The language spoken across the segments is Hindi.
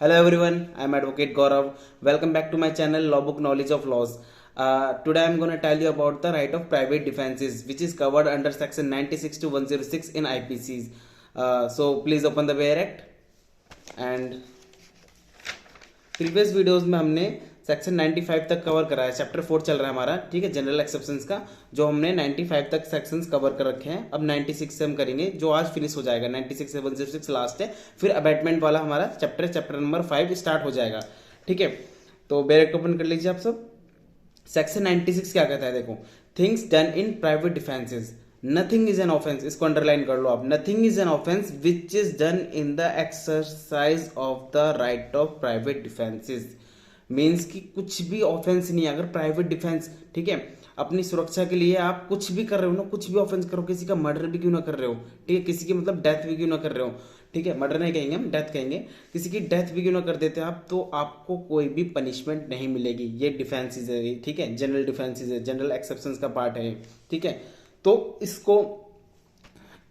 Hello everyone, I am Advocate Gaurav. Welcome back to my channel Law Book Knowledge of Laws. Today I am going to tell you about the right of private defenses, which is covered under section 96 to 106 in IPCs. So please open the Ware Act. And previous videos में हमने सेक्शन 95 तक कवर करा है, चैप्टर 4 चल रहा है हमारा, ठीक है, जनरल एक्सेप्शंस का, जो हमने 95 तक सेक्शंस कवर कर रखे हैं। अब 96 से हम करेंगे, जो आज फिनिश हो जाएगा। 96 से 106 लास्ट है, फिर अबैटमेंट वाला हमारा चैप्टर नंबर 5 स्टार्ट हो जाएगा, ठीक है। तो बैरेक्ट ओपन कर लीजिए आप सब। सेक्शन 96 क्या कहता है, देखो, things done in private defences, nothing is an offence, इसको अंडरलाइन कर लो आप। Nothing is an offence which is done in the exercise of the right of private defences. Means कि कुछ भी ऑफेंस नहीं है अगर प्राइवेट डिफेंस, ठीक है, अपनी सुरक्षा के लिए आप कुछ भी कर रहे हो ना, कुछ भी ऑफेंस करो, किसी का मर्डर भी क्यों ना कर रहे हो, ठीक है, किसी की मतलब डेथ भी क्यों ना कर रहे हो, ठीक है, मर्डर नहीं कहेंगे हम, डेथ कहेंगे, किसी की डेथ भी क्यों ना कर देते आप, तो आपको कोई भी पनिशमेंट नहीं मिलेगी। ये डिफेंसेस है, ठीक है, जनरल डिफेंसेस है, जनरल एक्सेप्शंस का पार्ट है, ठीक है। तो इसको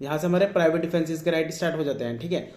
यहां से हमारे प्राइवेट डिफेंसेस के राइट स्टार्ट हो जाते हैं, ठीक है,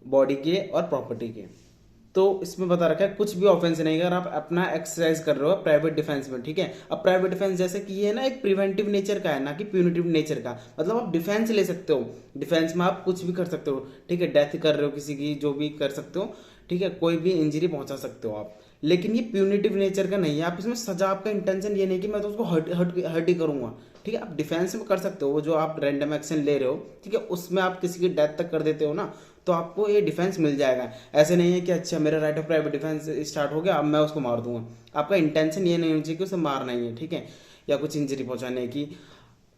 बॉडी के और प्रॉपर्टी के। तो इसमें बता रखा है कुछ भी ऑफेंस नहीं अगर आप अपना एक्सरसाइज कर रहे हो प्राइवेट डिफेंस में, ठीक है। अब प्राइवेट डिफेंस जैसे कि ये है ना, एक प्रिवेंटिव नेचर का है, ना कि प्यूनिटिव नेचर का। मतलब आप डिफेंस ले सकते हो, डिफेंस में आप कुछ भी कर सकते हो, ठीक है, डेथ कर रहे हो किसी की, जो भी कर सकते हो, ठीक है, कोई भी इंजरी पहुंचा सकते हो आप। लेकिन ये प्यूनिटिव नेचर का नहीं है, आप इसमें सजा, आपका इंटेंशन ये नहीं कि मैं तो उसको हर्ट ही करूंगा, ठीक है। आप डिफेंस में कर सकते हो, वो जो आप रैंडम एक्शन ले रहे हो, ठीक है, उसमें आप किसी की डेथ तक कर देते हो ना, तो आपको ये डिफेंस मिल जाएगा। ऐसे नहीं है कि अच्छा मेरा right of private defence start हो गया, अब मैं उसको मार दूंगा। आपका इंटेंशन ये नहीं होना चाहिए कि उसे मारना ही है, ठीक है, या कुछ इंजरी पहुंचाने की।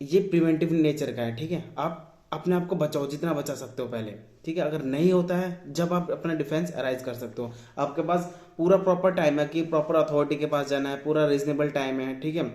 ये प्रिवेंटिव नेचर का है, ठीक है। आप अपने आप को बचाओ जितना बचा सकते हो पहले, ठीक है। अगर नहीं होता है जब आप अपना डिफेंस अराइज कर सकते हो, आपके पास पूरा प्रॉपर टाइम है कि प्रॉपर अथॉरिटी के पास जाना है, पूरा रीजनेबल टाइम है, ठीक है।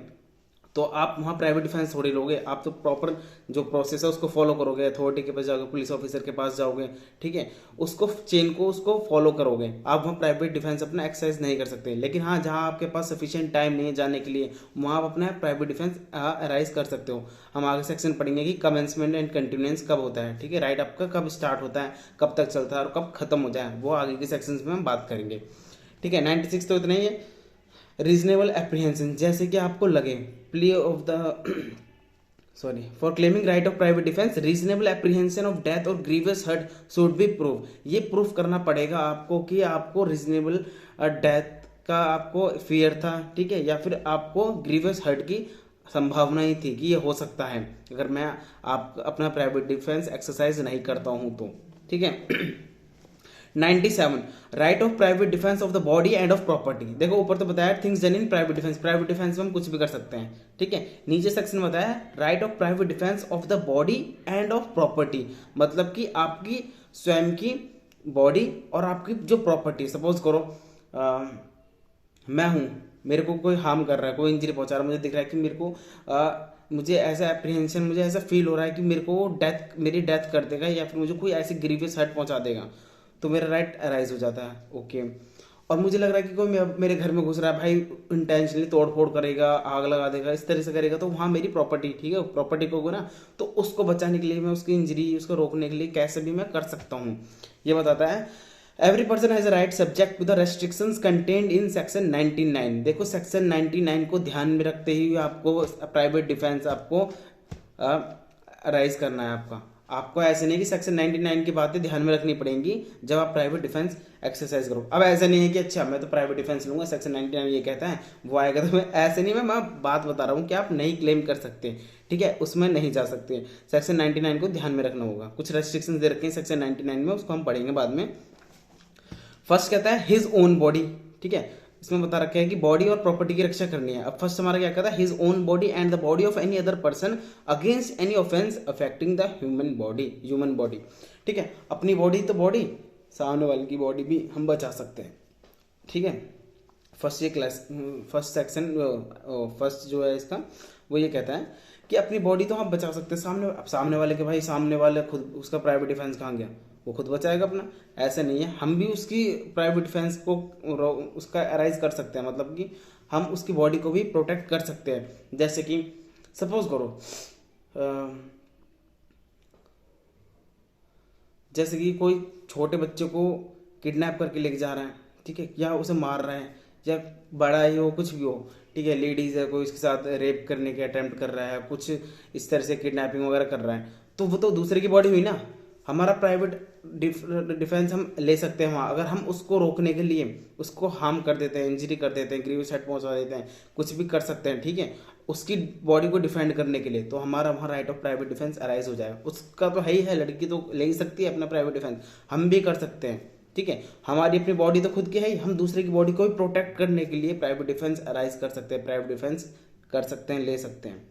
तो आप वहाँ प्राइवेट डिफेंस थोड़ी लोगे, आप तो प्रॉपर जो प्रोसेस है उसको फॉलो करोगे, अथॉरिटी के पास जाओगे, पुलिस ऑफिसर के पास जाओगे, ठीक है, उसको चेन को उसको फॉलो करोगे। आप वहाँ प्राइवेट डिफेंस अपना एक्सरसाइज नहीं कर सकते। लेकिन हाँ, जहाँ आपके पास सफिशिएंट टाइम नहीं है जाने के लिए, वहाँ आप अपना प्राइवेट डिफेंस अराइज कर सकते हो। हम आगे सेक्शन पढ़ेंगे कि कमेंसमेंट एंड कंटिन्यूएंस कब होता है, ठीक है, राइट आपका कब स्टार्ट होता है, कब तक चलता है और कब खत्म हो जाए, वो आगे के सेक्शन में हम बात करेंगे, ठीक है। 96 तो इतना ही है। रीजनेबल एप्रीहेंशन, जैसे कि आपको लगे, plea of the sorry for claiming right of private defence, reasonable apprehension of death और grievous hurt should be prove. ये प्रूफ करना पड़ेगा आपको कि आपको रीजनेबल डेथ का आपको फियर था, ठीक है, या फिर आपको ग्रीवियस हर्ट की संभावना ही थी कि ये हो सकता है अगर मैं आप अपना प्राइवेट डिफेंस एक्सरसाइज नहीं करता हूं तो, ठीक है। 97 right of private defence of the body end of property. देखो ऊपर तो बताया things done in private defence, private defence में हम कुछ भी कर सकते हैं, ठीक है। नीचे सेक्शन में बताया right of private defence of the body end of property, मतलब कि आपकी स्वयं की बॉडी और आपकी जो प्रॉपर्टी। सपोज करो मैं हूं, मेरे को कोई हार्म कर रहा है, कोई इंजरी पहुंचा रहा है, मुझे दिख रहा है कि मेरे को मुझे ऐसा एप्रीहेंशन, मुझे ऐसा फील हो रहा है कि मेरे को मेरी डेथ कर देगा या फिर मुझे कोई ऐसी ग्रीवियस हर्ट पहुंचा देगा, तो मेरा राइट अराइज हो जाता है, ओके। और मुझे लग रहा है कि कोई मेरे घर में घुस रहा है, भाई इंटेंशनली तोड़ फोड़ करेगा, आग लगा देगा, इस तरह से करेगा, तो वहाँ मेरी प्रॉपर्टी, ठीक है, प्रॉपर्टी को ना, तो उसको बचाने के लिए मैं उसकी इंजरी, उसको रोकने के लिए कैसे भी मैं कर सकता हूँ, ये बताता है। Every person has a right subject to the restrictions contained in section 99। देखो सेक्शन 99 को ध्यान में रखते हुए आपको प्राइवेट डिफेंस आपको राइज करना है। आपको ऐसे नहीं कि सेक्शन 99 की बातें ध्यान में रखनी पड़ेंगी जब आप प्राइवेट डिफेंस एक्सरसाइज करो। अब ऐसा नहीं है कि अच्छा मैं तो प्राइवेट डिफेंस लूंगा, सेक्शन 99 ये कहता है वो आएगा तो मैं, ऐसे नहीं, मैं बात बता रहा हूँ कि आप नहीं क्लेम कर सकते, ठीक है, उसमें नहीं जा सकते। सेक्शन 99 को ध्यान में रखना होगा। कुछ रेस्ट्रिक्शन दे रखे हैं सेक्शन 99 में, उसको हम पढ़ेंगे बाद में। फर्स्ट कहता है हिज ओन बॉडी, ठीक है, इसमें बता रखा है कि बॉडी और प्रॉपर्टी की रक्षा करनी है। अब फर्स्ट हमारा क्या कहता है, his own body and the body of any other person against any offence affecting the human body, ठीक है। अपनी बॉडी तो बॉडी, सामने वाले की बॉडी भी हम बचा सकते हैं, ठीक है। फर्स्ट ये क्लास फर्स्ट सेक्शन फर्स्ट जो है इसका वो ये कहता है कि अपनी बॉडी तो हम बचा सकते हैं, सामने वाले के, भाई सामने वाले खुद उसका प्राइवेट डिफेंस कहाँ गया, वो खुद बचाएगा अपना। ऐसे नहीं है, हम भी उसकी प्राइवेट डिफेंस को उसका अराइज कर सकते हैं, मतलब कि हम उसकी बॉडी को भी प्रोटेक्ट कर सकते हैं। जैसे कि सपोज करो जैसे कि कोई छोटे बच्चे को किडनैप करके लेके जा रहे हैं, ठीक है, या उसे मार रहे हैं, या बड़ा ही हो कुछ भी हो, ठीक है, लेडीज है कोई उसके साथ रेप करने के अटेम्प्ट कर रहा है, कुछ इस तरह से किडनैपिंग वगैरह कर रहा है, तो वो तो दूसरे की बॉडी हुई ना। हमारा प्राइवेट डिफेंस हम ले सकते हैं वहाँ, अगर हम उसको रोकने के लिए उसको हार्म कर देते हैं, इंजरी कर देते हैं, ग्रीवियस हर्ट पहुंचा देते हैं, कुछ भी कर सकते हैं, ठीक है, उसकी बॉडी को डिफेंड करने के लिए, तो हमारा वहाँ right of private defence arise हो जाएगा। उसका तो है ही है, लड़की तो ले ही सकती है अपना प्राइवेट डिफेंस, हम भी कर सकते हैं, ठीक है, हमारी अपनी बॉडी तो खुद की है ही, हम दूसरे की बॉडी को भी प्रोटेक्ट करने के लिए प्राइवेट डिफेंस अराइज कर सकते हैं, प्राइवेट डिफेंस कर सकते हैं, ले सकते हैं।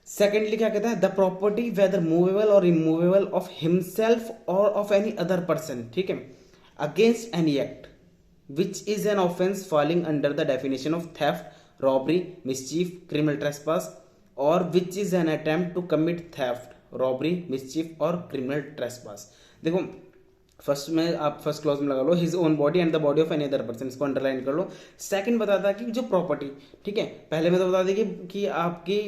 सेकेंडली क्या कहता है, द प्रॉपर्टी वेदर मूवेबल और इमूवेबल ऑफ हिमसेल्फ और ऑफ एनी अदर पर्सन, ठीक है, against any act which is an offence falling under the definition of theft, robbery, mischief, criminal trespass, और which is an attempt to commit theft, robbery, mischief और क्रिमिनल ट्रेसपास। देखो फर्स्ट में आप फर्स्ट क्लॉज में लगा लो his own body and the body of any other person, इसको अंडरलाइन कर लो। सेकंड बताता है कि जो प्रॉपर्टी, ठीक है, पहले में तो बता दिया कि आपकी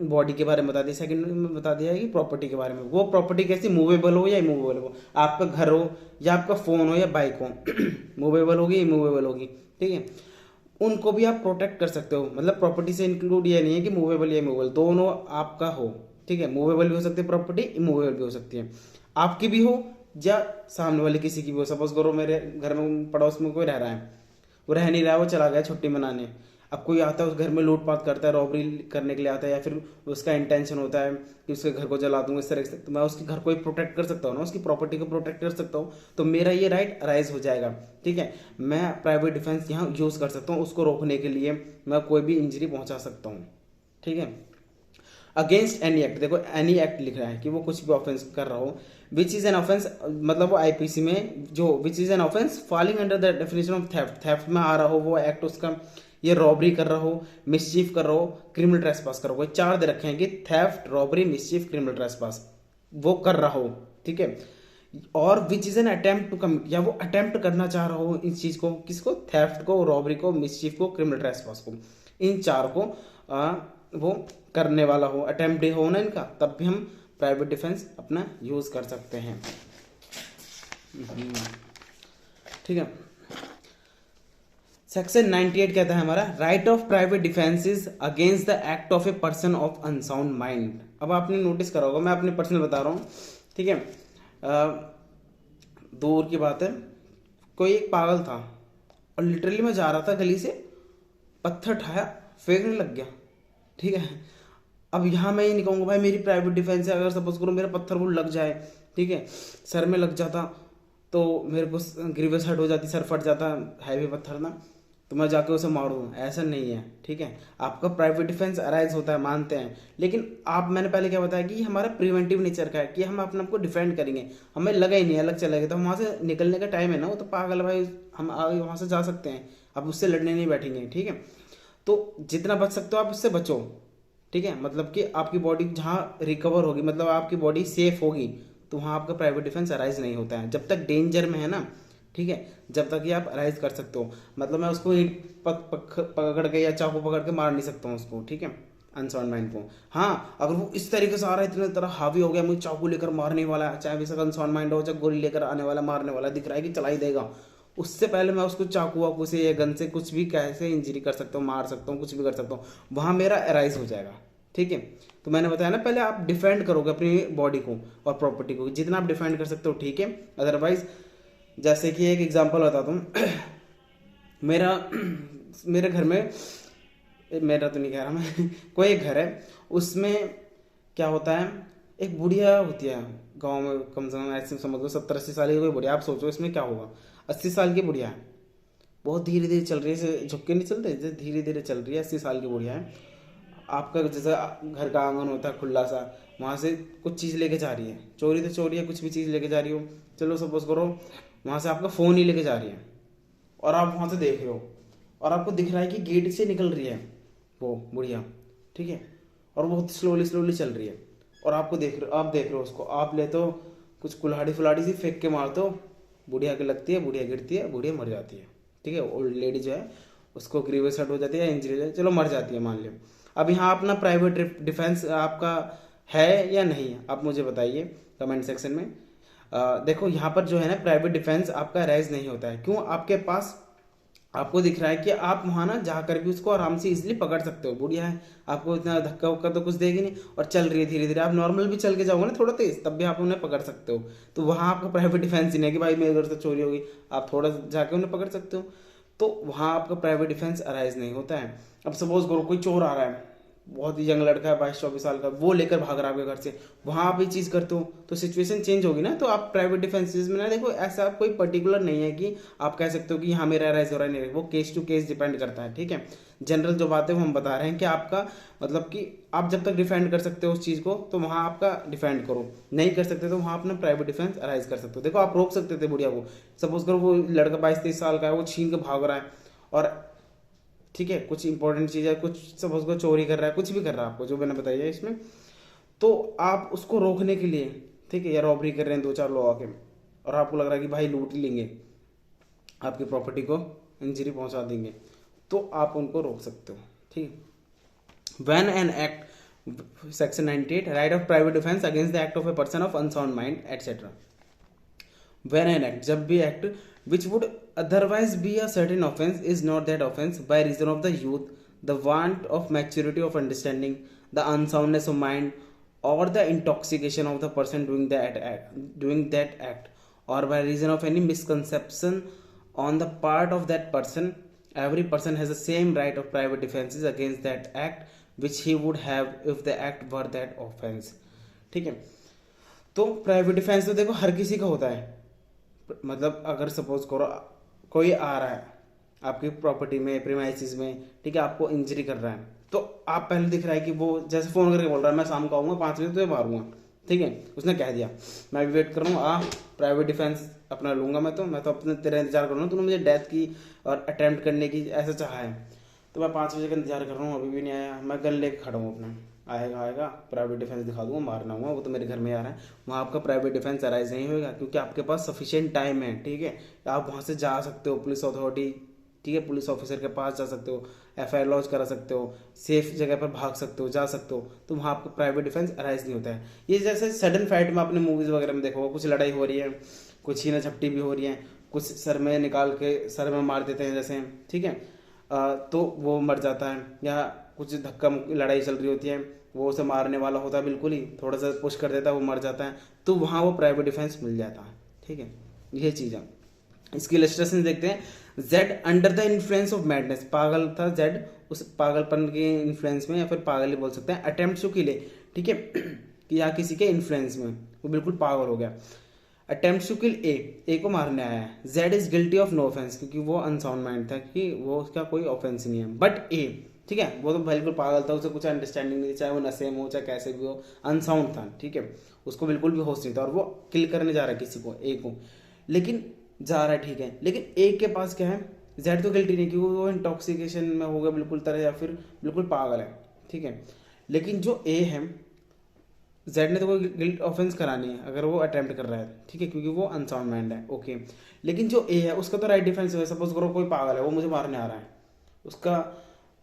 बॉडी के बारे में बता दिया, सेकंड में बता दिया है कि प्रॉपर्टी के बारे में। वो प्रॉपर्टी कैसी, मूवेबल हो या इमूवेबल हो, आपका घर हो या आपका फोन हो या बाइक हो मूवेबल होगी इमूवेबल होगी, ठीक है, उनको भी आप प्रोटेक्ट कर सकते हो। मतलब प्रॉपर्टी से इंक्लूड ये नहीं है कि मूवेबल या इमूवेबल, दोनों आपका हो, ठीक है, मूवेबल भी हो सकती है प्रॉपर्टी, इमूवेबल भी हो सकती है, आपकी भी हो या सामने वाले किसी की भी हो। सपोज करो मेरे घर में पड़ोस में कोई रह रहा है, वो रह नहीं रहा है, वो चला गया छुट्टी मनाने, अब कोई आता है उस घर में लूटपाट करता है, रॉबरी करने के लिए आता है, या फिर उसका इंटेंशन होता है कि उसके घर को जला दूंगा इस तरह से, तो मैं उसके घर को ही प्रोटेक्ट कर सकता हूँ ना, उसकी प्रॉपर्टी को प्रोटेक्ट कर सकता हूँ, तो मेरा ये राइट अराइज हो जाएगा, ठीक है, मैं प्राइवेट डिफेंस यहाँ यूज कर सकता हूँ, उसको रोकने के लिए मैं कोई भी इंजरी पहुंचा सकता हूँ, ठीक है। अगेंस्ट एनी एक्ट, देखो एनी एक्ट लिख रहा है कि वो कुछ भी ऑफेंस कर रहा हो, विच इज एन ऑफेंस, मतलब वो आईपीसी में जो विच is an offence falling under the definition of theft, theft में आ रहा हो वो एक्ट उसका, ये रॉबरी कर रहा हो, मिसचीफ कर रहा हो, क्रिमिनल ट्रेसपास कर रहा हो, चार दे रखे हैं कि theft, robbery, mischief, criminal trespass वो कर रहा हो, ठीक है, और which is an attempt to come, या वो अटेम्प्ट करना चाह रहा हो इस चीज को, किसको, थेफ्ट को, रॉबरी को, मिसचीफ को, क्रिमिनल ट्रेसपास को, इन चार को वो करने वाला हो, अटेम्प्ट हो ना इनका, तब भी हम प्राइवेट डिफेंस अपना यूज कर सकते हैं, ठीक है। सेक्शन 98 कहता है हमारा, right of private defence is against the act of a person of unsound mind. अब आपने नोटिस करा होगा, मैं अपने पर्सनल बता रहा हूँ, ठीक है, दूर की बात है, कोई एक पागल था और लिटरली मैं जा रहा था गली से, पत्थर उठाया फेंकने लग गया, ठीक है। अब यहाँ मैं ये नहीं कहूँगा भाई मेरी प्राइवेट डिफेंस है, अगर सपोज करो मेरा पत्थर वो लग जाए, ठीक है, सर में लग जाता तो मेरे को ग्रीवियस हर्ट हो जाती, सर फट जाता, हैवी पत्थर ना, तो मैं जाके उसे मार दूँ, ऐसा नहीं है, ठीक है। आपका प्राइवेट डिफेंस अराइज होता है, मानते हैं, लेकिन आप, मैंने पहले क्या बताया कि हमारा प्रिवेंटिव नेचर का है कि हम अपने आप को डिफेंड करेंगे, हमें लगा ही नहीं अलग चला गया तो हम वहाँ से निकलने का टाइम है ना, वो तो पागल भाई, हम आगे वहाँ से जा सकते हैं, अब उससे लड़ने नहीं बैठेंगे, ठीक है। तो जितना बच सकते हो आप उससे बचो, ठीक है, मतलब कि आपकी बॉडी जहाँ रिकवर होगी, मतलब आपकी बॉडी सेफ होगी, तो वहाँ आपका प्राइवेट डिफेंस अराइज नहीं होता है, जब तक डेंजर में है ना, ठीक है, जब तक ये आप अराइज कर सकते हो। मतलब मैं उसको पकड़ के या चाकू पकड़ के मार नहीं सकता हूँ उसको, ठीक है, अनसाउंड माइंड को। हाँ, अगर वो इस तरीके से आ रहा है, इतने तरह हावी हो गया, मुझे चाकू लेकर मारने वाला है, चाहे वैसा अनसाउंड माइंड हो, चाहे गोली लेकर आने वाला, मारने वाला दिख रहा है कि चला ही देगा, उससे पहले मैं उसको चाकू वाकू से या गन से कुछ भी कैसे इंजरी कर सकता हूँ, मार सकता हूँ, कुछ भी कर सकता हूँ, वहाँ मेरा अराइज हो जाएगा, ठीक है। तो मैंने बताया ना, पहले आप डिफेंड करोगे अपनी बॉडी को और प्रॉपर्टी को, जितना आप डिफेंड कर सकते हो, ठीक है। अदरवाइज जैसे कि एक एग्जांपल बताता हूँ मेरे घर में, मेरा तो नहीं कह रहा मैं कोई एक घर है, उसमें क्या होता है, एक बुढ़िया होती है गांव में, कम से कम ऐसे समझ लो 70-80 साल की कोई बुढ़िया, आप सोचो इसमें क्या होगा, 80 साल की बुढ़िया है, बहुत धीरे धीरे चल रही है, झुक के नहीं चलते, जैसे धीरे धीरे चल रही है, 80 साल की बुढ़िया है। आपका जैसा घर का आंगन होता है खुला सा, वहाँ से कुछ चीज़ लेके जा रही है, चोरी तो चोरी है, कुछ भी चीज़ लेके जा रही हो, चलो सपोज करो वहाँ से आपका फ़ोन ही लेके जा रही है, और आप वहाँ से देख रहे हो और आपको दिख रहा है कि गेट से निकल रही है वो बुढ़िया, ठीक है, और बहुत स्लोली स्लोली चल रही है, और आपको आप देख रहे हो उसको, आप ले तो कुछ कुल्हाड़ी फुलाड़ी सी फेंक के मारते हो, बुढ़िया के लगती है, बुढ़िया गिरती है, बुढ़िया मर जाती है, ठीक है। ओल्ड लेडी जो है उसको ग्रीवियस हर्ट हो जाती है, इंजरी हो जाती है, चलो मर जाती है मान लियो। अब यहाँ अपना प्राइवेट डिफेंस आपका है या नहीं, आप मुझे बताइए कमेंट सेक्शन में। देखो यहाँ पर जो है ना प्राइवेट डिफेंस आपका अराइज नहीं होता है। क्यों? आपके पास आपको दिख रहा है कि आप वहां ना जाकर भी उसको आराम से इजिली पकड़ सकते हो, बुढ़िया है, आपको इतना धक्का उक्का तो कुछ देगी नहीं, और चल रही है धीरे धीरे, आप नॉर्मल भी चल के जाओगे ना थोड़ा तेज, तब भी आप उन्हें पकड़ सकते हो। तो वहां आपका प्राइवेट डिफेंस ही नहीं है कि भाई मेरे घर से चोरी होगी, आप थोड़ा जाके उन्हें पकड़ सकते हो, तो वहां आपका प्राइवेट डिफेंस अराइज नहीं होता है। अब सपोज करो कोई चोर आ रहा है, बहुत ही यंग लड़का है 22-24 साल का, वो लेकर भाग रहा है आपके घर से, वहां आप ये चीज करते हो तो सिचुएशन चेंज होगी ना। तो आप प्राइवेट डिफेंसेस में ना देखो, ऐसा कोई पर्टिकुलर नहीं है कि आप कह सकते हो कि हाँ मेरा अराइज हो रहा है नहीं, वो केस टू केस डिपेंड करता है, ठीक है। जनरल जो बात है वो हम बता रहे हैं कि आपका मतलब कि आप जब तक डिफेंड कर सकते हो उस चीज को तो वहां आपका डिफेंड करो, नहीं कर सकते तो वहां अपना प्राइवेट डिफेंस अराइज कर सकते हो। देखो आप रोक सकते थे बुढ़िया को, सपोज करो वो लड़का 22-23 साल का है, वो छीन के भाग रहा है, और ठीक है कुछ इंपॉर्टेंट चीज है, कुछ सपोज को चोरी कर रहा है, कुछ भी कर रहा है आपको जो मैंने बताया है इसमें, तो आप उसको रोकने के लिए, ठीक है, या रॉबरी कर रहे हैं 2-4 लोग आके, और आपको लग रहा है कि भाई लूट ही लेंगे, आपकी प्रॉपर्टी को इंजरी पहुंचा देंगे, तो आप उनको रोक सकते हो, ठीक है। When an act section 98 right of private defence against the act of a person of unsound mind etcetera. When an act, जब भी act which would otherwise be a certain offense is not that offense by reason of the youth, the want of maturity of understanding, the unsoundness of mind, or the intoxication of the person doing that act, or by reason of any misconception on the part of that person, every person has the same right of private defenses against that act which he would have if the act were that offense। ठीक है, तो प्राइवेट डिफेंस तो देखो हर किसी का होता है। मतलब अगर सपोज करो कोई आ रहा है आपकी प्रॉपर्टी में प्रीमाइसिस में, ठीक है, आपको इंजरी कर रहा है, तो आप पहले दिख रहा है कि वो जैसे फोन करके बोल रहा है मैं शाम को आऊंगा 5 बजे तो मारूंगा, ठीक है, उसने कह दिया मैं भी वेट कर रहा हूँ, प्राइवेट डिफेंस अपना लूंगा, मैं तो अपने तेरा इंतजार कर रहा हूँ, तूने मुझे डेथ की और अटेम्प्ट करने की ऐसा चाहा है, तो मैं 5 बजे का इंतजार कर रहा हूँ, अभी भी नहीं आया, मैं गन लेके खड़ा हूँ अपना, आएगा प्राइवेट डिफेंस दिखा दूंगा, मारना हुआ वो तो मेरे घर में आ रहा है, वहाँ आपका प्राइवेट डिफेंस अराइज नहीं होगा क्योंकि आपके पास सफिशिएंट टाइम है, ठीक है, आप वहाँ से जा सकते हो पुलिस अथॉरिटी, ठीक है, पुलिस ऑफिसर के पास जा सकते हो, FIR लॉन्च करा सकते हो, सेफ जगह पर भाग सकते हो, जा सकते हो, तो वहाँ आपका प्राइवेट डिफेंस अराइज नहीं होता है। ये जैसे सडन फाइट में आपने मूवीज वगैरह में देखो, कुछ लड़ाई हो रही है, कुछ छीना झपटी भी हो रही है, कुछ सर में निकाल के सर में मार देते हैं जैसे, ठीक है, तो वो मर जाता है, या कुछ धक्का लड़ाई चल रही होती है, वो उसे मारने वाला होता है बिल्कुल ही, थोड़ा सा पुश कर देता है, वो मर जाता है, तो वहाँ वो प्राइवेट डिफेंस मिल जाता है, ठीक है, ये चीज़ है। इसकी इलस्ट्रेशन देखते हैं, Z under the influence of madness, पागल था जेड, उस पागलपन के इन्फ्लुएंस में, या फिर पागल ही बोल सकते हैं, अटेम्प्ट टू किल, ठीक है, कि या किसी के इन्फ्लुएंस में वो बिल्कुल पागल हो गया, अटेम्प्ट टू किल ए को मारने आया है, Z is guilty of no offence, क्योंकि वो अनसाउंड माइंड था कि वो उसका कोई ऑफेंस नहीं है, बट ए, ठीक है, वो तो बिल्कुल पागल था, उसे कुछ अंडरस्टैंडिंग नहीं, चाहे वो नशे में हो चाहे कैसे भी हो, अनसाउंड था, ठीक है, उसको बिल्कुल भी होश नहीं था, और वो किल करने जा रहा है किसी को, ए को, लेकिन जा रहा है, ठीक है, लेकिन ए के पास क्या है, जेड तो गिल्टी नहीं क्योंकि वो इंटॉक्सिकेशन में होगा बिल्कुल तरह, या फिर बिल्कुल पागल है, ठीक है, लेकिन जो ए है, जेड ने तो कोई गिल्ट ऑफेंस करा नहीं है अगर वो अटेम्प्ट कर रहा है, ठीक है, क्योंकि वो अनसाउंड माइंड है, ओके, लेकिन जो ए है उसका तो राइट डिफेंस है। सपोज करो कोई पागल है, वो मुझे मारने आ रहा है, उसका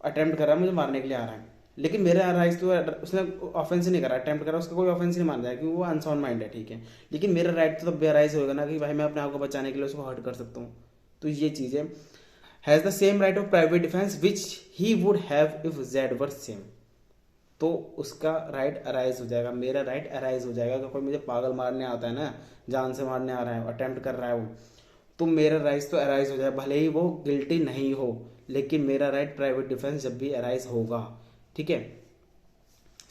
अटेम्प्ट कर रहा है, मुझे मारने के लिए आ रहा है, लेकिन मेरा राइट तो उसने ऑफेंस नहीं करा, अटेम्प्ट करा, उसका कोई ऑफेंस नहीं मान जाएगा क्योंकि वो अनसाउंड माइंड है, ठीक है, लेकिन मेरा राइट तो तब भी अराइज होगा ना कि भाई मैं अपने आप को बचाने के लिए उसको हर्ट कर सकता हूँ। तो ये चीज़ है, has the same right of private defence which he would have if Z were same, तो उसका राइट अराइज हो जाएगा, मेरा राइट अराइज हो जाएगा। अगर कोई मुझे पागल मारने आता है ना, जान से मारने आ रहा है, अटेम्प्ट कर रहा है वो, तो मेरा राइट तो अराइज हो जाएगा, भले ही वो गिल्टी नहीं हो, लेकिन मेरा राइट प्राइवेट डिफेंस जब भी अराइज होगा, ठीक है।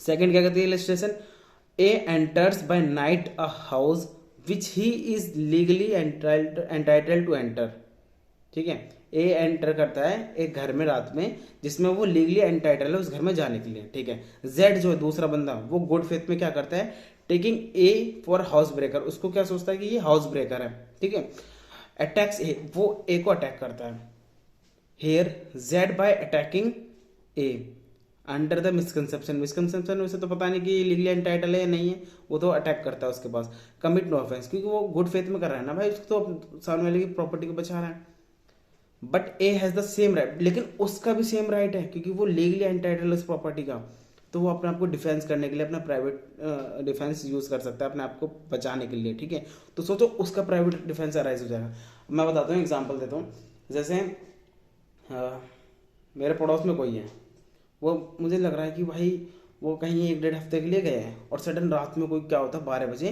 सेकंड क्या कहती है illustration, A enters by night a house which he is legally entitled to enter, ठीक है, ए एंटर करता है एक घर में रात में जिसमें वो लीगली एंटाइटल है उस घर में जाने के लिए, ठीक है। जेड जो है दूसरा बंदा, वो गुड फेथ में क्या करता है, taking A for house breaker, उसको क्या सोचता है कि ये हाउस ब्रेकर है, ठीक है, अटैक्स ए, वो ए को अटैक करता है, here Z by attacking A under the misconception वैसे तो पता नहीं कि लीगली एंटाइटल है या नहीं है, वो तो अटैक करता है उसके पास, कमिट नो ऑफेंस, क्योंकि वो गुड फेथ में कर रहा है ना भाई, उसको तो सामने वाले की प्रॉपर्टी को बचा रहा है, but A has the same right, लेकिन उसका भी सेम राइट है क्योंकि वो लीगली एंटाइटल उस प्रॉपर्टी का, तो वो अपने आप को डिफेंस करने के लिए अपना प्राइवेट डिफेंस यूज़ कर सकता है अपने आप को बचाने के लिए, ठीक है। तो सोचो उसका प्राइवेट डिफेंस अराइज हो जाएगा। मैं बताता हूँ, एग्जाम्पल देता हूँ। जैसे मेरे पड़ोस में कोई है, वो मुझे लग रहा है कि भाई वो कहीं 1-1.5 हफ्ते के लिए गए हैं, और सडन रात में कोई क्या होता है 12 बजे